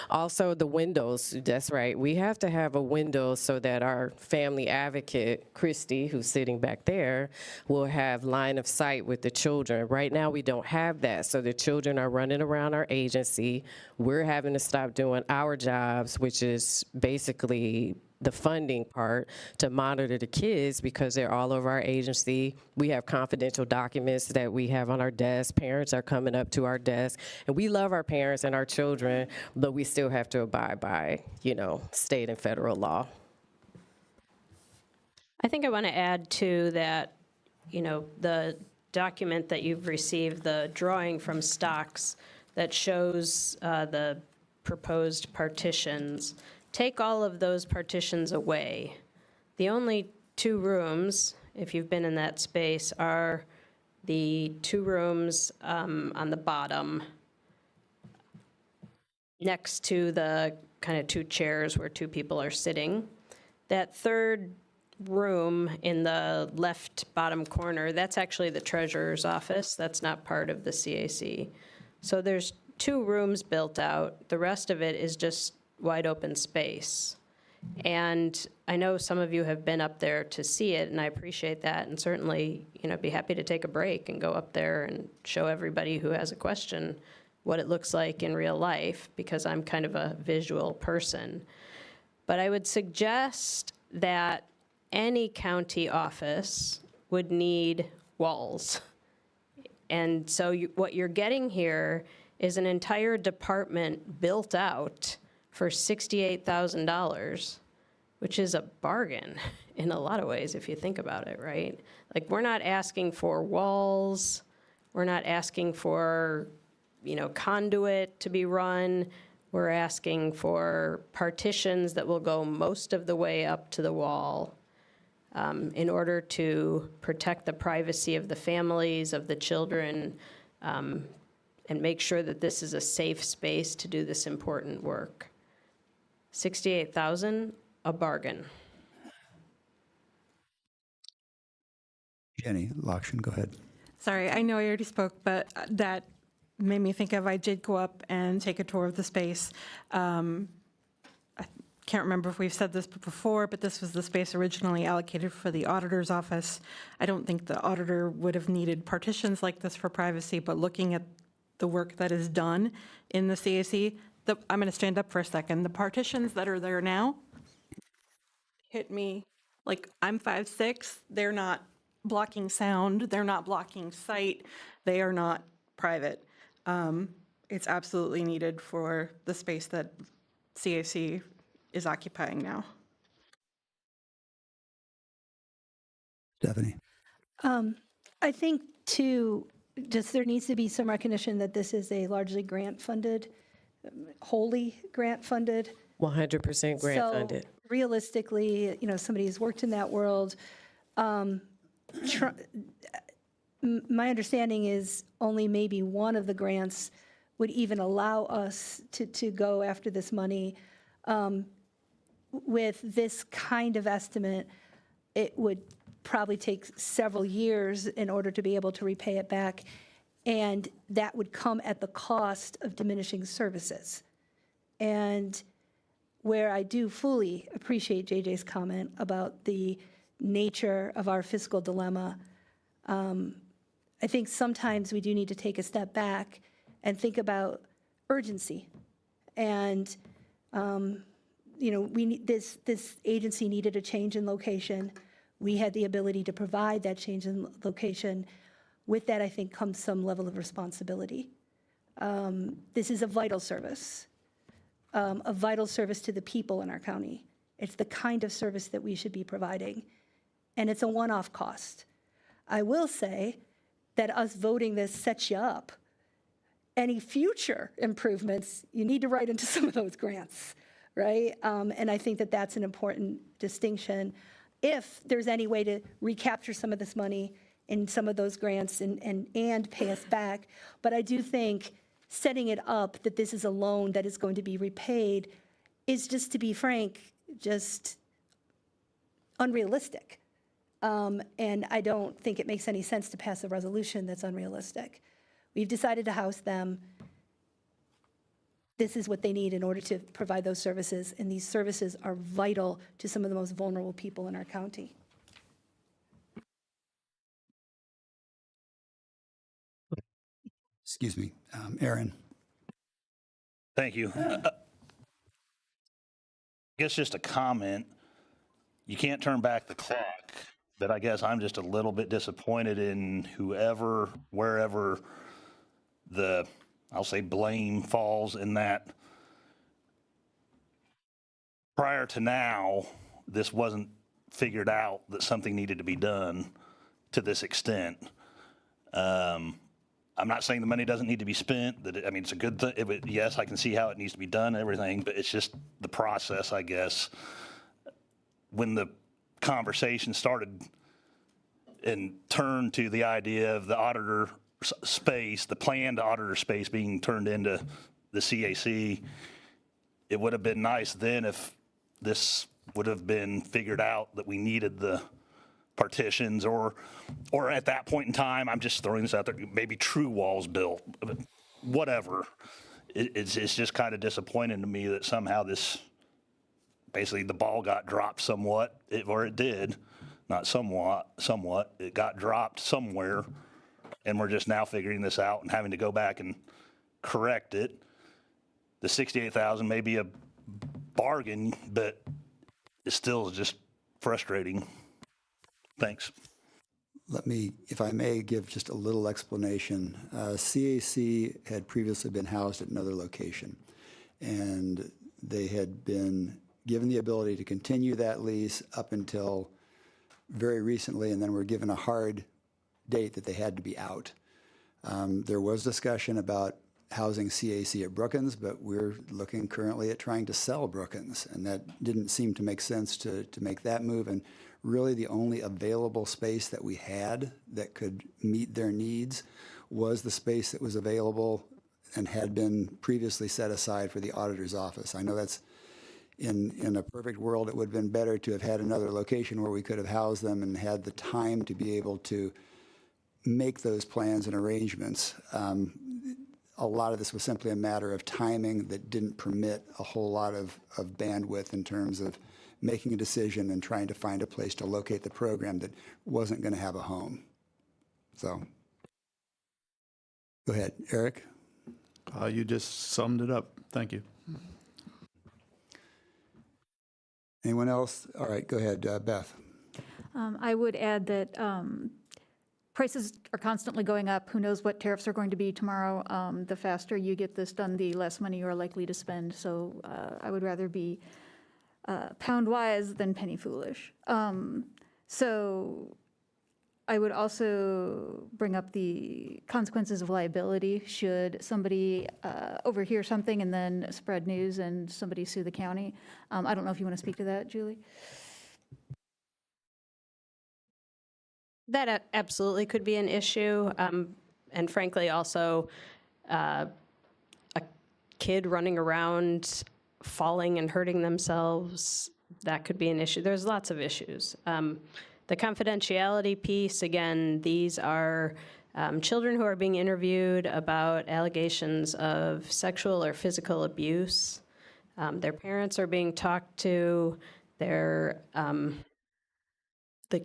Also, the windows, that's right. We have to have a window so that our family advocate, Christy, who's sitting back there, will have line of sight with the children. Right now, we don't have that, so the children are running around our agency. We're having to stop doing our jobs, which is basically the funding part, to monitor the kids because they're all over our agency. We have confidential documents that we have on our desk. Parents are coming up to our desk, and we love our parents and our children, but we still have to abide by, state and federal law. I think I want to add to that, the document that you've received, the drawing from stocks that shows the proposed partitions. Take all of those partitions away. The only 2 rooms, if you've been in that space, are the 2 rooms on the bottom next to the kind of 2 chairs where 2 people are sitting. That 3rd room in the left bottom corner, that's actually the treasurer's office. That's not part of the CAC. So there's 2 rooms built out. The rest of it is just wide open space. And I know some of you have been up there to see it, and I appreciate that, and certainly, be happy to take a break and go up there and show everybody who has a question what it looks like in real life, because I'm kind of a visual person. But I would suggest that any county office would need walls. And so what you're getting here is an entire department built out for $68,000, which is a bargain in a lot of ways if you think about it, right? Like, we're not asking for walls, we're not asking for, conduit to be run, we're asking for partitions that will go most of the way up to the wall in order to protect the privacy of the families, of the children, and make sure that this is a safe space to do this important work. $68,000, a bargain. Jenny Lokshin, go ahead. Sorry, I know I already spoke, but that made me think of, I did go up and take a tour of the space. I can't remember if we've said this before, but this was the space originally allocated for the auditor's office. I don't think the auditor would have needed partitions like this for privacy, but looking at the work that is done in the CAC, I'm going to stand up for a second. The partitions that are there now hit me like I'm 5'6". They're not blocking sound. They're not blocking sight. They are not private. It's absolutely needed for the space that CAC is occupying now. Stephanie. I think, too, just there needs to be some recognition that this is a largely grant-funded, wholly grant-funded. 100% grant funded. So realistically, somebody who's worked in that world, my understanding is only maybe one of the grants would even allow us to go after this money. With this kind of estimate, it would probably take several years in order to be able to repay it back, and that would come at the cost of diminishing services. And where I do fully appreciate JJ's comment about the nature of our fiscal dilemma, I think sometimes we do need to take a step back and think about urgency. And, this agency needed a change in location. We had the ability to provide that change in location. With that, I think, comes some level of responsibility. This is a vital service to the people in our county. It's the kind of service that we should be providing, and it's a one-off cost. I will say that us voting this sets you up. Any future improvements, you need to write into some of those grants, right? And I think that that's an important distinction. If there's any way to recapture some of this money in some of those grants and pay us back, but I do think setting it up that this is a loan that is going to be repaid is, just to be frank, just unrealistic. And I don't think it makes any sense to pass a resolution that's unrealistic. We've decided to house them. This is what they need in order to provide those services, and these services are vital to some of the most vulnerable people in our county. Excuse me, Aaron. Thank you. I guess just a comment. You can't turn back the clock, but I guess I'm just a little bit disappointed in whoever, wherever I'll say blame falls in that. Prior to now, this wasn't figured out that something needed to be done to this extent. I'm not saying the money doesn't need to be spent. It's a good thing. Yes, I can see how it needs to be done and everything, but it's just the process, I guess. When the conversation started and turned to the idea of the auditor space, the planned auditor space being turned into the CAC, it would have been nice then if this would have been figured out that we needed the partitions, or at that point in time, I'm just throwing this out there, maybe true walls built, whatever. It's just kind of disappointing to me that somehow this, basically the ball got dropped somewhat, or it did, not somewhat, it got dropped somewhere, and we're just now figuring this out and having to go back and correct it. The $68,000 may be a bargain, but it still is just frustrating. Thanks. Let me, if I may, give just a little explanation. CAC had previously been housed at another location, and they had been given the ability to continue that lease up until very recently, and then were given a hard date that they had to be out. There was discussion about housing CAC at Brookins, but we're looking currently at trying to sell Brookins, and that didn't seem to make sense to make that move. And really the only available space that we had that could meet their needs was the space that was available and had been previously set aside for the auditor's office. I know that's, in a perfect world, it would have been better to have had another location where we could have housed them and had the time to be able to make those plans and arrangements. A lot of this was simply a matter of timing that didn't permit a whole lot of bandwidth in terms of making a decision and trying to find a place to locate the program that wasn't going to have a home. So, go ahead, Eric. You just summed it up. Thank you. Anyone else? All right, go ahead, Beth. I would add that prices are constantly going up. Who knows what tariffs are going to be tomorrow? The faster you get this done, the less money you're likely to spend. So I would rather be pound wise than penny foolish. So I would also bring up the consequences of liability should somebody overhear something and then spread news and somebody sue the county. I don't know if you want to speak to that, Julie. That absolutely could be an issue. And frankly, also a kid running around falling and hurting themselves, that could be an issue. There's lots of issues. The confidentiality piece, again, these are children who are being interviewed about allegations of sexual or physical abuse. Their parents are being talked to. The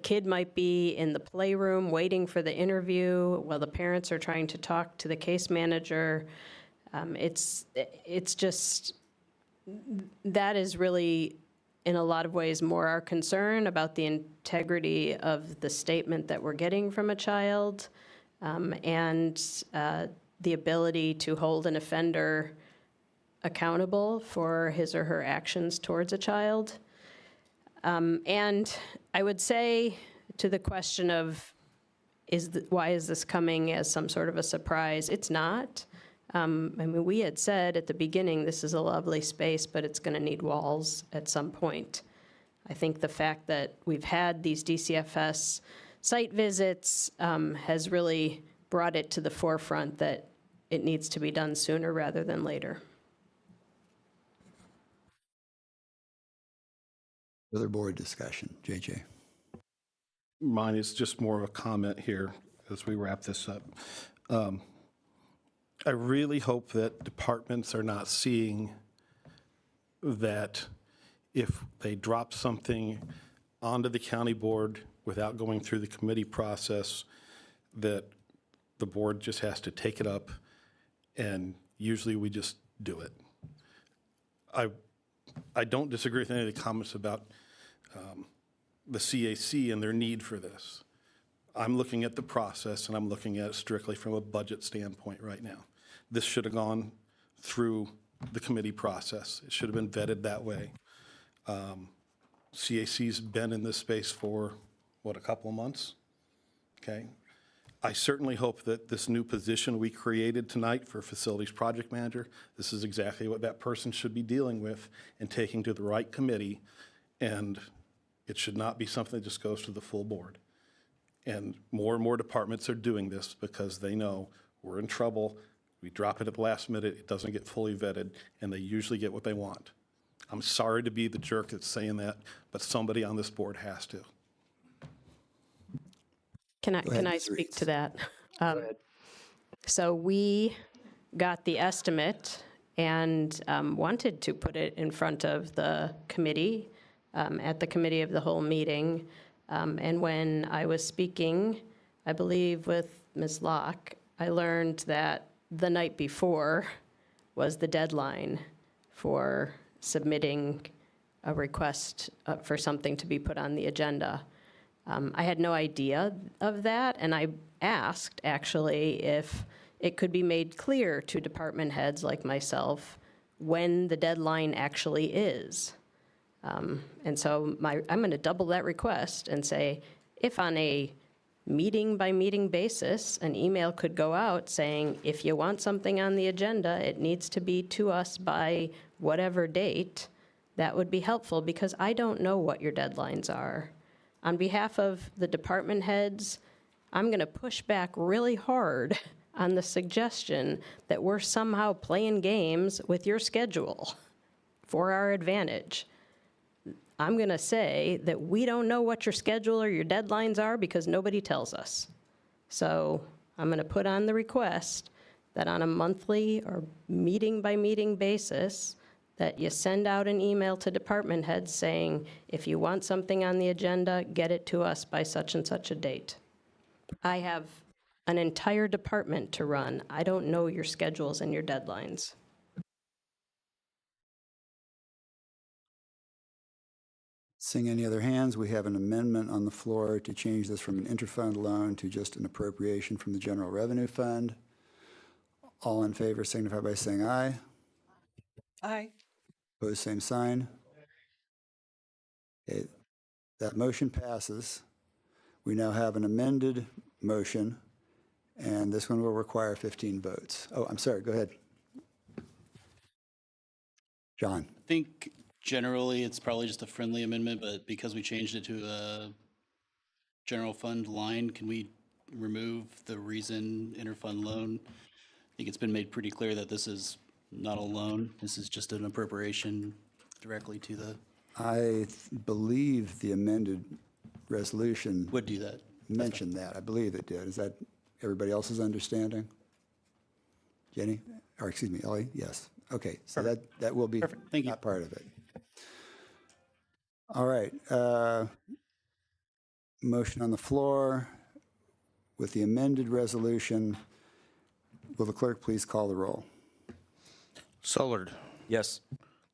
kid might be in the playroom waiting for the interview while the parents are trying to talk to the case manager. It's just, that is really, in a lot of ways, more our concern about the integrity of the statement that we're getting from a child, and the ability to hold an offender accountable for his or her actions towards a child. And I would say, to the question of why is this coming as some sort of a surprise, it's not. I mean, we had said at the beginning, this is a lovely space, but it's going to need walls at some point. I think the fact that we've had these DCFS site visits has really brought it to the forefront that it needs to be done sooner rather than later. Further board discussion. JJ. Mine is just more of a comment here as we wrap this up. I really hope that departments are not seeing that if they drop something onto the county board without going through the committee process, that the board just has to take it up, and usually we just do it. I don't disagree with any of the comments about the CAC and their need for this. I'm looking at the process, and I'm looking at it strictly from a budget standpoint right now. This should have gone through the committee process. It should have been vetted that way. CAC's been in this space for, what, a couple of months? Okay. I certainly hope that this new position we created tonight for facilities project manager, this is exactly what that person should be dealing with and taking to the right committee, and it should not be something that just goes to the full board. And more departments are doing this because they know we're in trouble. We drop it at the last minute, it doesn't get fully vetted, and they usually get what they want. I'm sorry to be the jerk that's saying that, but somebody on this board has to. Can I speak to that? So we got the estimate and wanted to put it in front of the committee at the committee of the whole meeting. And when I was speaking, I believe with Ms. Locke, I learned that the night before was the deadline for submitting a request for something to be put on the agenda. I had no idea of that, and I asked, actually, if it could be made clear to department heads like myself when the deadline actually is. And so I'm going to double that request and say, if on a meeting-by-meeting basis, an email could go out saying, if you want something on the agenda, it needs to be to us by whatever date, that would be helpful, because I don't know what your deadlines are. On behalf of the department heads, I'm going to push back really hard on the suggestion that we're somehow playing games with your schedule for our advantage. I'm going to say that we don't know what your schedule or your deadlines are because nobody tells us. So I'm going to put on the request that on a monthly or meeting-by-meeting basis, that you send out an email to department heads saying, if you want something on the agenda, get it to us by such and such a date. I have an entire department to run. I don't know your schedules and your deadlines. Seeing any other hands, we have an amendment on the floor to change this from an interfund loan to just an appropriation from the general revenue fund. All in favor signify by saying aye. Aye. Opposed, same sign. Okay, that motion passes. We now have an amended motion, and this one will require 15 votes. Oh, I'm sorry, go ahead. John. I think generally it's probably just a friendly amendment, but because we changed it to a general fund line, can we remove the reason interfund loan? I think it's been made pretty clear that this is not a loan. This is just an appropriation directly to the. I believe the amended resolution would do that. Mentioned that. I believe it did. Is that everybody else's understanding? Jenny? Or excuse me, Ellie? Yes. Okay, so that will be Thank you. not part of it. All right. Motion on the floor with the amended resolution. Will the clerk please call the roll? Sullard. Yes.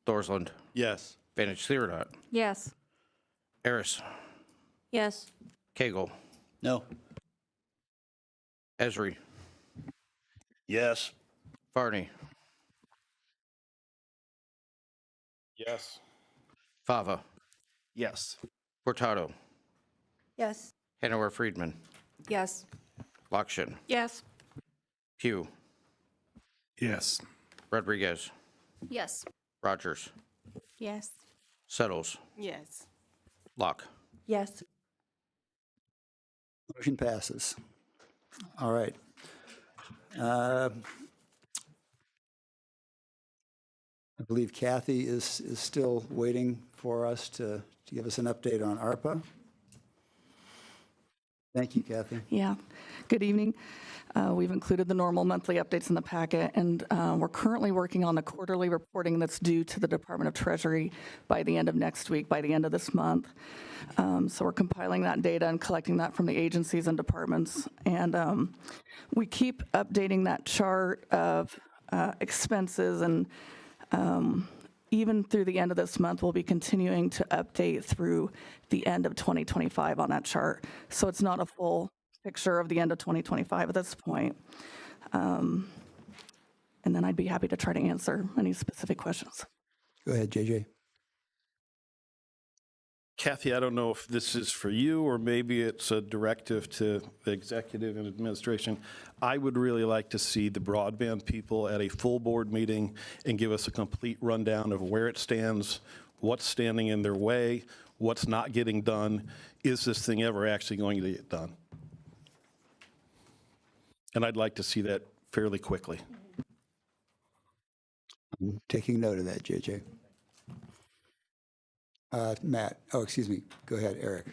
Thorsland. Yes. Vantage Theodot. Yes. Eris. Yes. Cagle. No. Esri. Yes. Varney. Yes. Fava. Yes. Hurtado. Yes. Hanover Friedman. Yes. Lokshin. Yes. Pugh. Yes. Rodriguez. Yes. Rogers. Yes. Settles. Yes. Locke. Yes. Motion passes. All right. I believe Kathy is still waiting for us to give us an update on ARPA. Thank you, Kathy. Yeah. Good evening. We've included the normal monthly updates in the packet, and we're currently working on the quarterly reporting that's due to the Department of Treasury by the end of next week, by the end of this month. So we're compiling that data and collecting that from the agencies and departments. And we keep updating that chart of expenses, and even through the end of this month, we'll be continuing to update through the end of 2025 on that chart. So it's not a full picture of the end of 2025 at this point. And then I'd be happy to try to answer any specific questions. Go ahead, JJ. Kathy, I don't know if this is for you or maybe it's a directive to the executive and administration. I would really like to see the broadband people at a full board meeting and give us a complete rundown of where it stands, what's standing in their way, what's not getting done. Is this thing ever actually going to get done? And I'd like to see that fairly quickly. I'm taking note of that, JJ. Matt, oh, excuse me. Go ahead, Eric.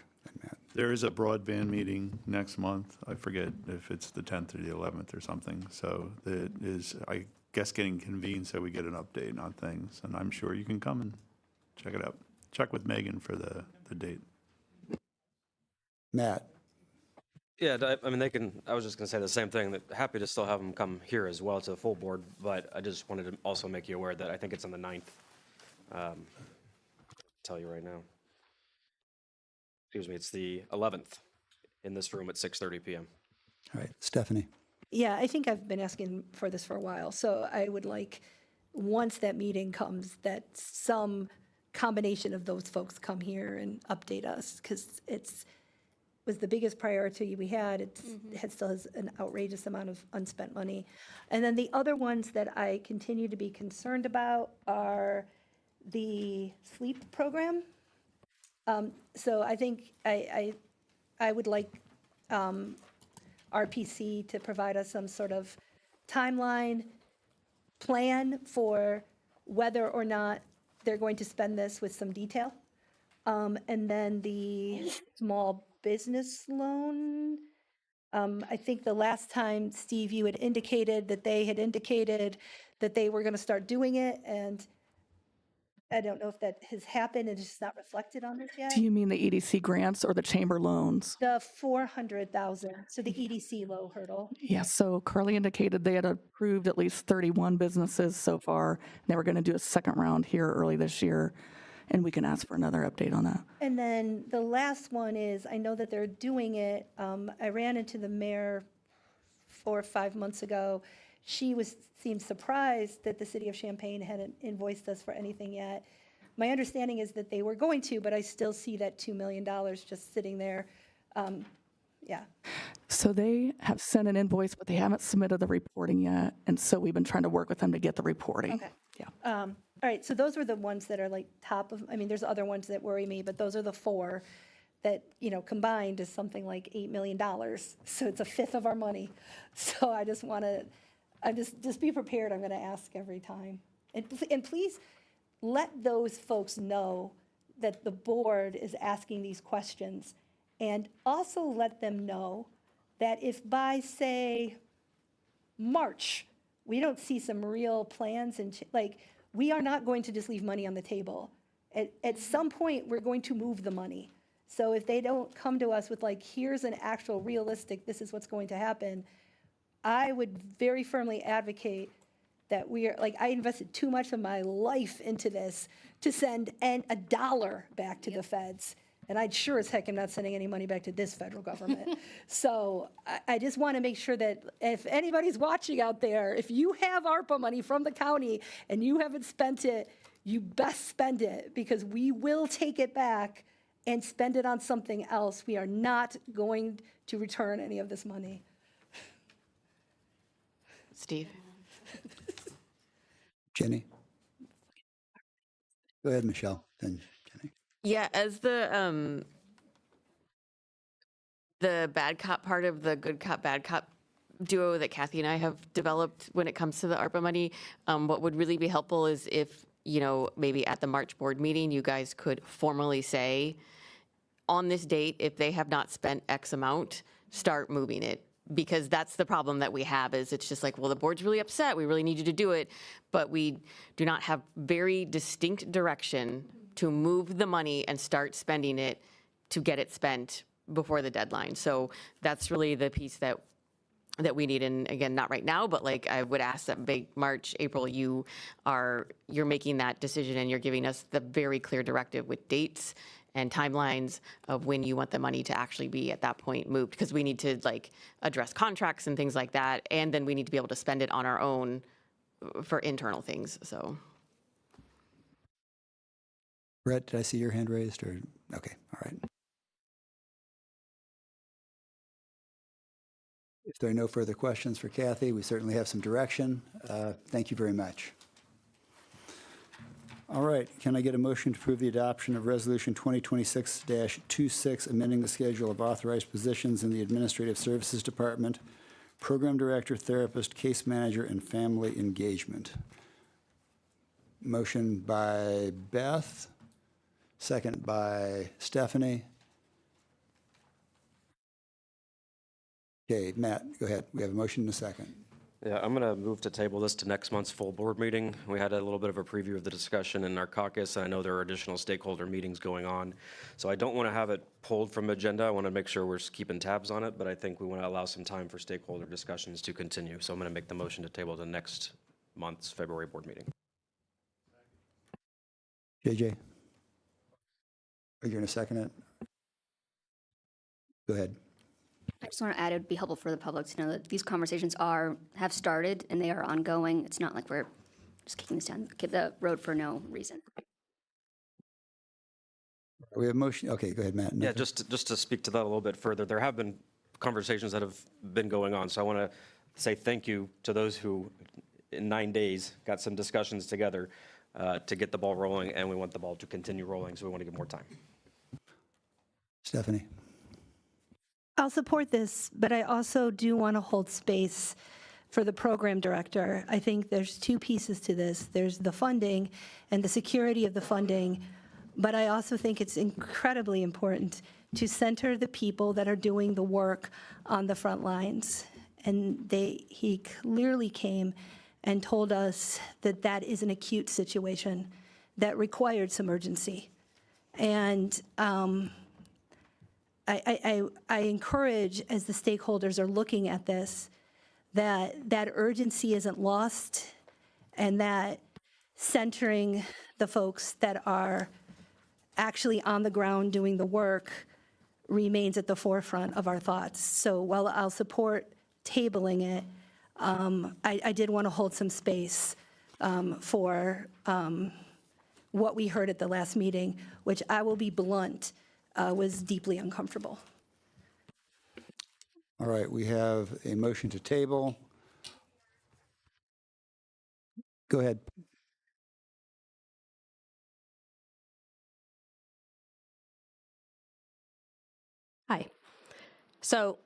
Matt. There is a broadband meeting next month. I forget if it's the 10th or the 11th or something. So it is, I guess, getting convened so we get an update on things. And I'm sure you can come and check it out. Check with Megan for the date. Matt. Yeah, I mean, they can, I was just going to say the same thing, that happy to still have them come here as well to the full board, but I just wanted to also make you aware that I think it's on the 9th. Tell you right now. Excuse me, it's the 11th in this room at 6:30 p.m. All right, Stephanie. Yeah, I think I've been asking for this for a while. So I would like, once that meeting comes, that some combination of those folks come here and update us, because was the biggest priority we had. It still has an outrageous amount of unspent money. And then the other ones that I continue to be concerned about are the sleep program. So I think I would like RPC to provide us some sort of timeline plan for whether or not they're going to spend this with some detail. And then the small business loan. I think the last time, Steve, you had indicated that they were going to start doing it, and I don't know if that has happened and it's just not reflected on this yet. Do you mean the EDC grants or the chamber loans? The 400,000, so the EDC low hurdle. Yeah, so Carly indicated they had approved at least 31 businesses so far. They were going to do a second round here early this year, and we can ask for another update on that. And then the last one is, I know that they're doing it. I ran into the mayor 4 or 5 months ago. She seemed surprised that the city of Champaign hadn't invoiced us for anything yet. My understanding is that they were going to, but I still see that $2 million just sitting there. Yeah. So they have sent an invoice, but they haven't submitted the reporting yet. And so we've been trying to work with them to get the reporting. Okay. Yeah. All right, so those were the ones that are like top of, I mean, there's other ones that worry me, but those are the 4 that, combined is something like $8 million. So it's a fifth of our money. So I just want to, just be prepared. I'm going to ask every time. And please let those folks know that the board is asking these questions. And also let them know that if by, say, March, we don't see some real plans and like, we are not going to just leave money on the table. At some point, we're going to move the money. So if they don't come to us with like, here's an actual realistic, this is what's going to happen, I would very firmly advocate that we are, like, I invested too much of my life into this to send a dollar back to the feds. And I sure as heck am not sending any money back to this federal government. So I just want to make sure that if anybody's watching out there, if you have ARPA money from the county and you haven't spent it, you best spend it, because we will take it back and spend it on something else. We are not going to return any of this money. Steve? Jenny? Go ahead, Michelle, then Jenny. Yeah, as the bad cop part of the good cop, bad cop duo that Kathy and I have developed when it comes to the ARPA money, what would really be helpful is if, you know, maybe at the March board meeting, you guys could formally say, on this date, if they have not spent X amount, start moving it. Because that's the problem that we have, is it's just like, well, the board's really upset, we really need you to do it, but we do not have very distinct direction to move the money and start spending it to get it spent before the deadline. So that's really the piece that we need. And again, not right now, but like I would ask that big March, April, you're making that decision and you're giving us the very clear directive with dates and timelines of when you want the money to actually be at that point moved, because we need to like address contracts and things like that. And then we need to be able to spend it on our own for internal things, so. Brett, did I see your hand raised or, okay, all right. If there are no further questions for Kathy, we certainly have some direction. Thank you very much. All right, can I get a motion to approve the adoption of Resolution 2026-26, amending the schedule of authorized positions in the Administrative Services Department, Program Director, Therapist, Case Manager, and Family Engagement? Motion by Beth, second by Stephanie. Okay, Matt, go ahead. We have a motion and a second. Yeah, I'm going to move to table this to next month's full board meeting. We had a little bit of a preview of the discussion in our caucus, and I know there are additional stakeholder meetings going on. So I don't want to have it pulled from agenda. I want to make sure we're keeping tabs on it, but I think we want to allow some time for stakeholder discussions to continue. So I'm going to make the motion to table to next month's February board meeting. JJ? Are you going to second it? Go ahead. I just want to add, it would be helpful for the public to know that these conversations have started and they are ongoing. It's not like we're just kicking this down the road for no reason. We have motion. Okay, go ahead, Matt. Yeah, just to speak to that a little bit further, there have been conversations that have been going on. So I want to say thank you to those who, in 9 days, got some discussions together to get the ball rolling, and we want the ball to continue rolling, so we want to give more time. Stephanie? I'll support this, but I also do want to hold space for the program director. I think there's two pieces to this. There's the funding and the security of the funding, but I also think it's incredibly important to center the people that are doing the work on the front lines. And he clearly came and told us that that is an acute situation that required some urgency. And I encourage, as the stakeholders are looking at this, that urgency isn't lost, and that centering the folks that are actually on the ground doing the work remains at the forefront of our thoughts. So while I'll support tabling it, I did want to hold some space for what we heard at the last meeting, which, I will be blunt, was deeply uncomfortable. All right, we have a motion to table. Go ahead. Hi. So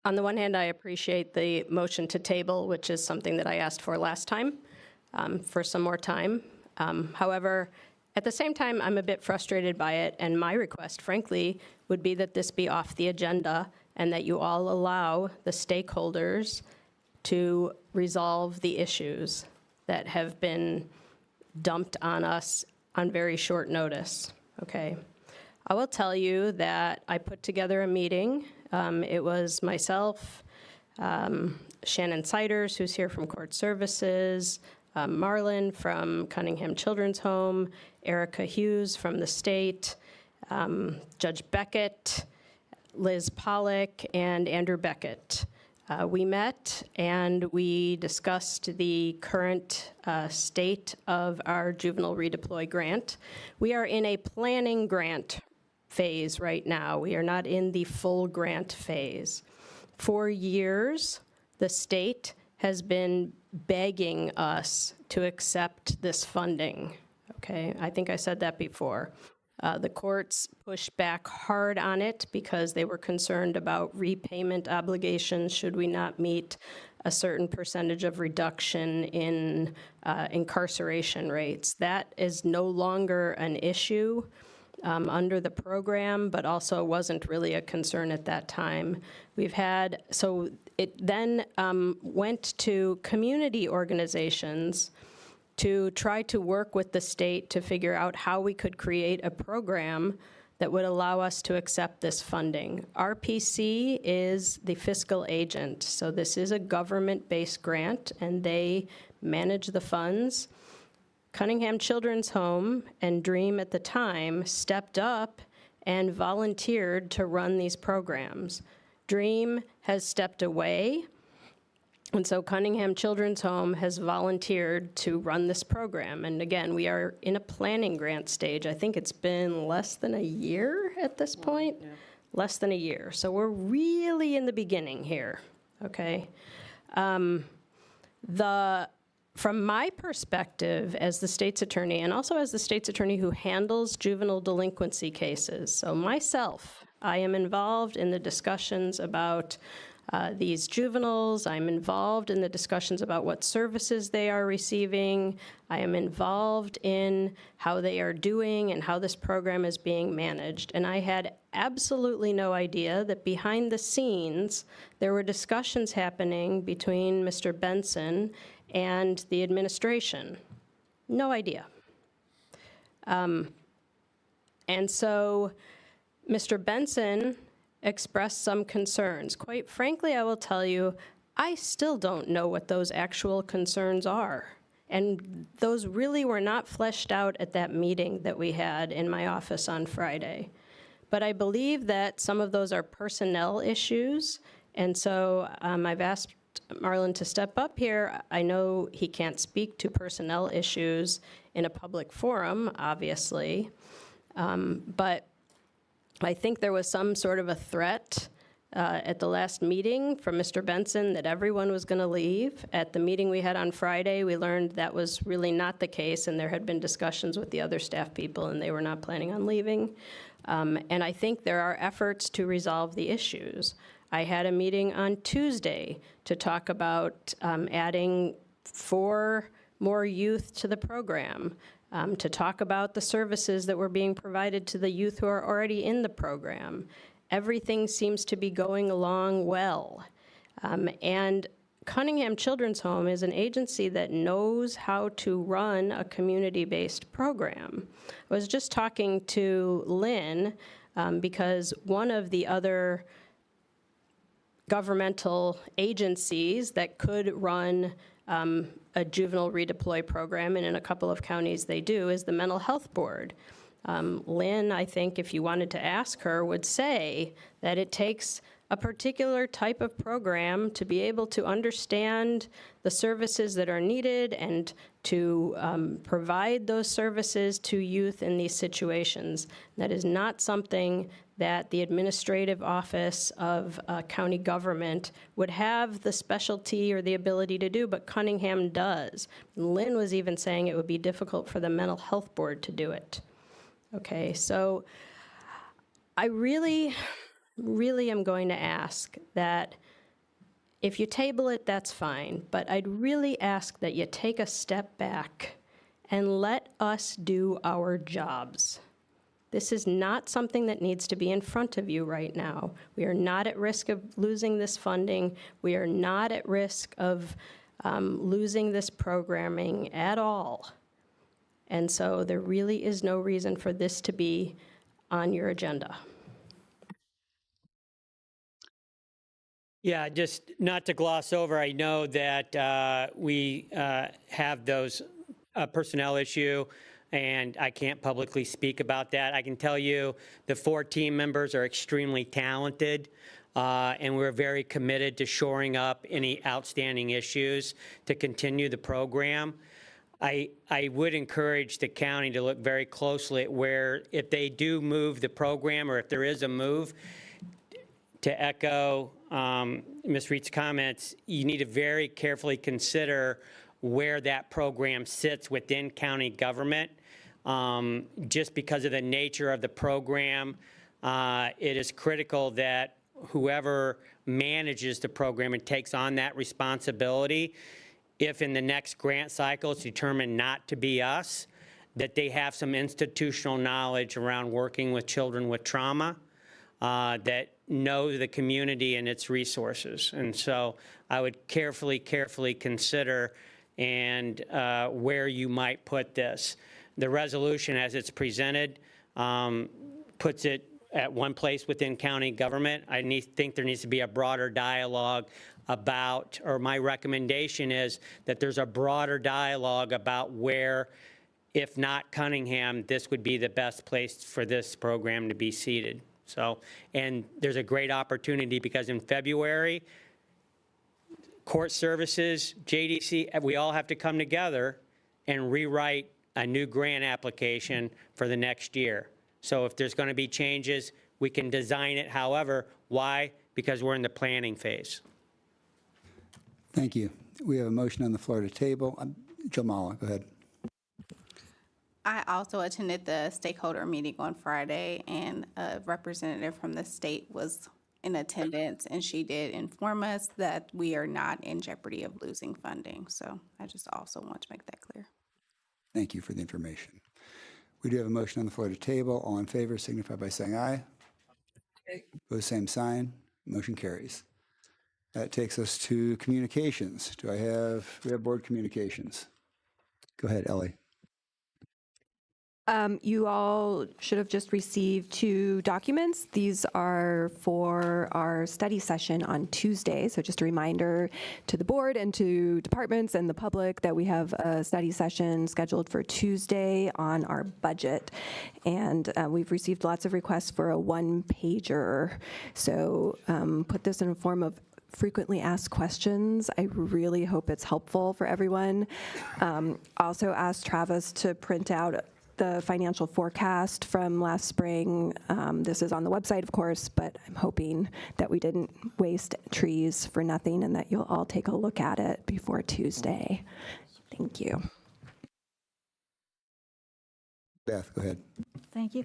on the one hand, I appreciate the motion to table, which is something that I asked for last time, for some more time. However, at the same time, I'm a bit frustrated by it, and my request, frankly, would be that this be off the agenda and that you all allow the stakeholders to resolve the issues that have been dumped on us on very short notice, okay? I will tell you that I put together a meeting. It was myself, Shannon Siders, who's here from Court Services, Marlon from Cunningham Children's Home, Erica Hughes from the state, Judge Beckett, Liz Pollack, and Andrew Beckett. We met and we discussed the current state of our juvenile redeploy grant. We are in a planning grant phase right now. We are not in the full grant phase. For years, the state has been begging us to accept this funding, okay? I think I said that before. The courts pushed back hard on it because they were concerned about repayment obligations should we not meet a certain percentage of reduction in incarceration rates. That is no longer an issue under the program, but also wasn't really a concern at that time. So it then went to community organizations to try to work with the state to figure out how we could create a program that would allow us to accept this funding. RPC is the fiscal agent, so this is a government-based grant, and they manage the funds. Cunningham Children's Home and Dream at the time stepped up and volunteered to run these programs. Dream has stepped away, and so Cunningham Children's Home has volunteered to run this program. And again, we are in a planning grant stage. I think it's been less than a year at this point. Yeah. Less than a year. So we're really in the beginning here, okay? From my perspective as the state's attorney, and also as the state's attorney who handles juvenile delinquency cases, so myself, I am involved in the discussions about these juveniles. I'm involved in the discussions about what services they are receiving. I am involved in how they are doing and how this program is being managed. And I had absolutely no idea that behind the scenes, there were discussions happening between Mr. Benson and the administration. No idea. And so Mr. Benson expressed some concerns. Quite frankly, I will tell you, I still don't know what those actual concerns are. And those really were not fleshed out at that meeting that we had in my office on Friday. But I believe that some of those are personnel issues. And so I've asked Marlon to step up here. I know he can't speak to personnel issues in a public forum, obviously. But I think there was some sort of a threat at the last meeting from Mr. Benson that everyone was going to leave. At the meeting we had on Friday, we learned that was really not the case, and there had been discussions with the other staff people, and they were not planning on leaving. And I think there are efforts to resolve the issues. I had a meeting on Tuesday to talk about adding 4 more youth to the program, to talk about the services that were being provided to the youth who are already in the program. Everything seems to be going along well. And Cunningham Children's Home is an agency that knows how to run a community-based program. I was just talking to Lynn because one of the other governmental agencies that could run a juvenile redeploy program, and in a couple of counties they do, is the Mental Health Board. Lynn, I think if you wanted to ask her, would say that it takes a particular type of program to be able to understand the services that are needed and to provide those services to youth in these situations. That is not something that the administrative office of county government would have the specialty or the ability to do, but Cunningham does. Lynn was even saying it would be difficult for the Mental Health Board to do it. Okay, so I really am going to ask that if you table it, that's fine, but I'd really ask that you take a step back and let us do our jobs. This is not something that needs to be in front of you right now. We are not at risk of losing this funding. We are not at risk of losing this programming at all. And so there really is no reason for this to be on your agenda. Yeah, just not to gloss over, I know that we have those personnel issue, and I can't publicly speak about that. I can tell you the 4 team members are extremely talented, and we're very committed to shoring up any outstanding issues to continue the program. I would encourage the county to look very closely at where, if they do move the program, or if there is a move, to echo Ms. Reed's comments, you need to very carefully consider where that program sits within county government. Just because of the nature of the program, it is critical that whoever manages the program and takes on that responsibility, if in the next grant cycle it's determined not to be us, that they have some institutional knowledge around working with children with trauma, that know the community and its resources. And so I would carefully consider and where you might put this. The resolution as it's presented puts it at one place within county government. I think there needs to be a broader dialogue about, or my recommendation is that there's a broader dialogue about where, if not Cunningham, this would be the best place for this program to be seated. So, and there's a great opportunity because in February, court services, JDC, we all have to come together and rewrite a new grant application for the next year. So if there's going to be changes, we can design it however. Why? Because we're in the planning phase. Thank you. We have a motion on the floor to table. Jamala, go ahead. I also attended the stakeholder meeting on Friday, and a representative from the state was in attendance, and she did inform us that we are not in jeopardy of losing funding. So I just also want to make that clear. Thank you for the information. We do have a motion on the floor to table. All in favor signify by saying aye. Aye. Opposed, same sign. Motion carries. That takes us to communications. We have board communications. Go ahead, Ellie. You all should have just received 2 documents. These are for our study session on Tuesday. So just a reminder to the board and to departments and the public that we have a study session scheduled for Tuesday on our budget. And we've received lots of requests for a 1-pager. So put this in a form of frequently asked questions. I really hope it's helpful for everyone. Also asked Travis to print out the financial forecast from last spring. This is on the website, of course, but I'm hoping that we didn't waste trees for nothing and that you'll all take a look at it before Tuesday. Thank you. Beth, go ahead. Thank you.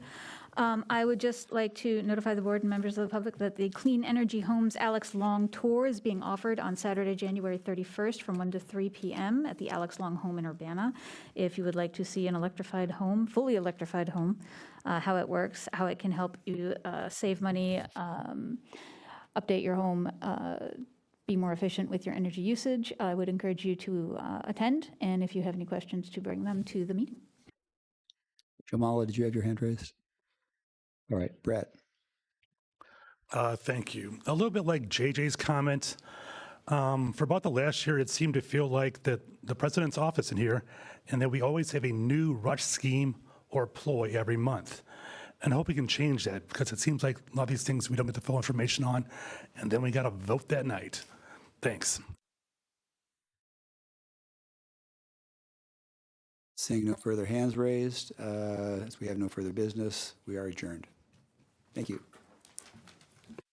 I would just like to notify the board and members of the public that the Clean Energy Homes Alex Long Tour is being offered on Saturday, January 31st from 1 to 3 p.m. at the Alex Long home in Urbana. If you would like to see an electrified home, fully electrified home, how it works, how it can help you save money, update your home, be more efficient with your energy usage, I would encourage you to attend, and if you have any questions, to bring them to the meeting. Jamala, did you have your hand raised? All right, Brett. Thank you. A little bit like JJ's comment, for about the last year, it seemed to feel like that the president's office in here, and that we always have a new rush scheme or ploy every month. And I hope we can change that, because it seems like a lot of these things we don't get the full information on, and then we got to vote that night. Thanks. Seeing no further hands raised, as we have no further business, we are adjourned. Thank you.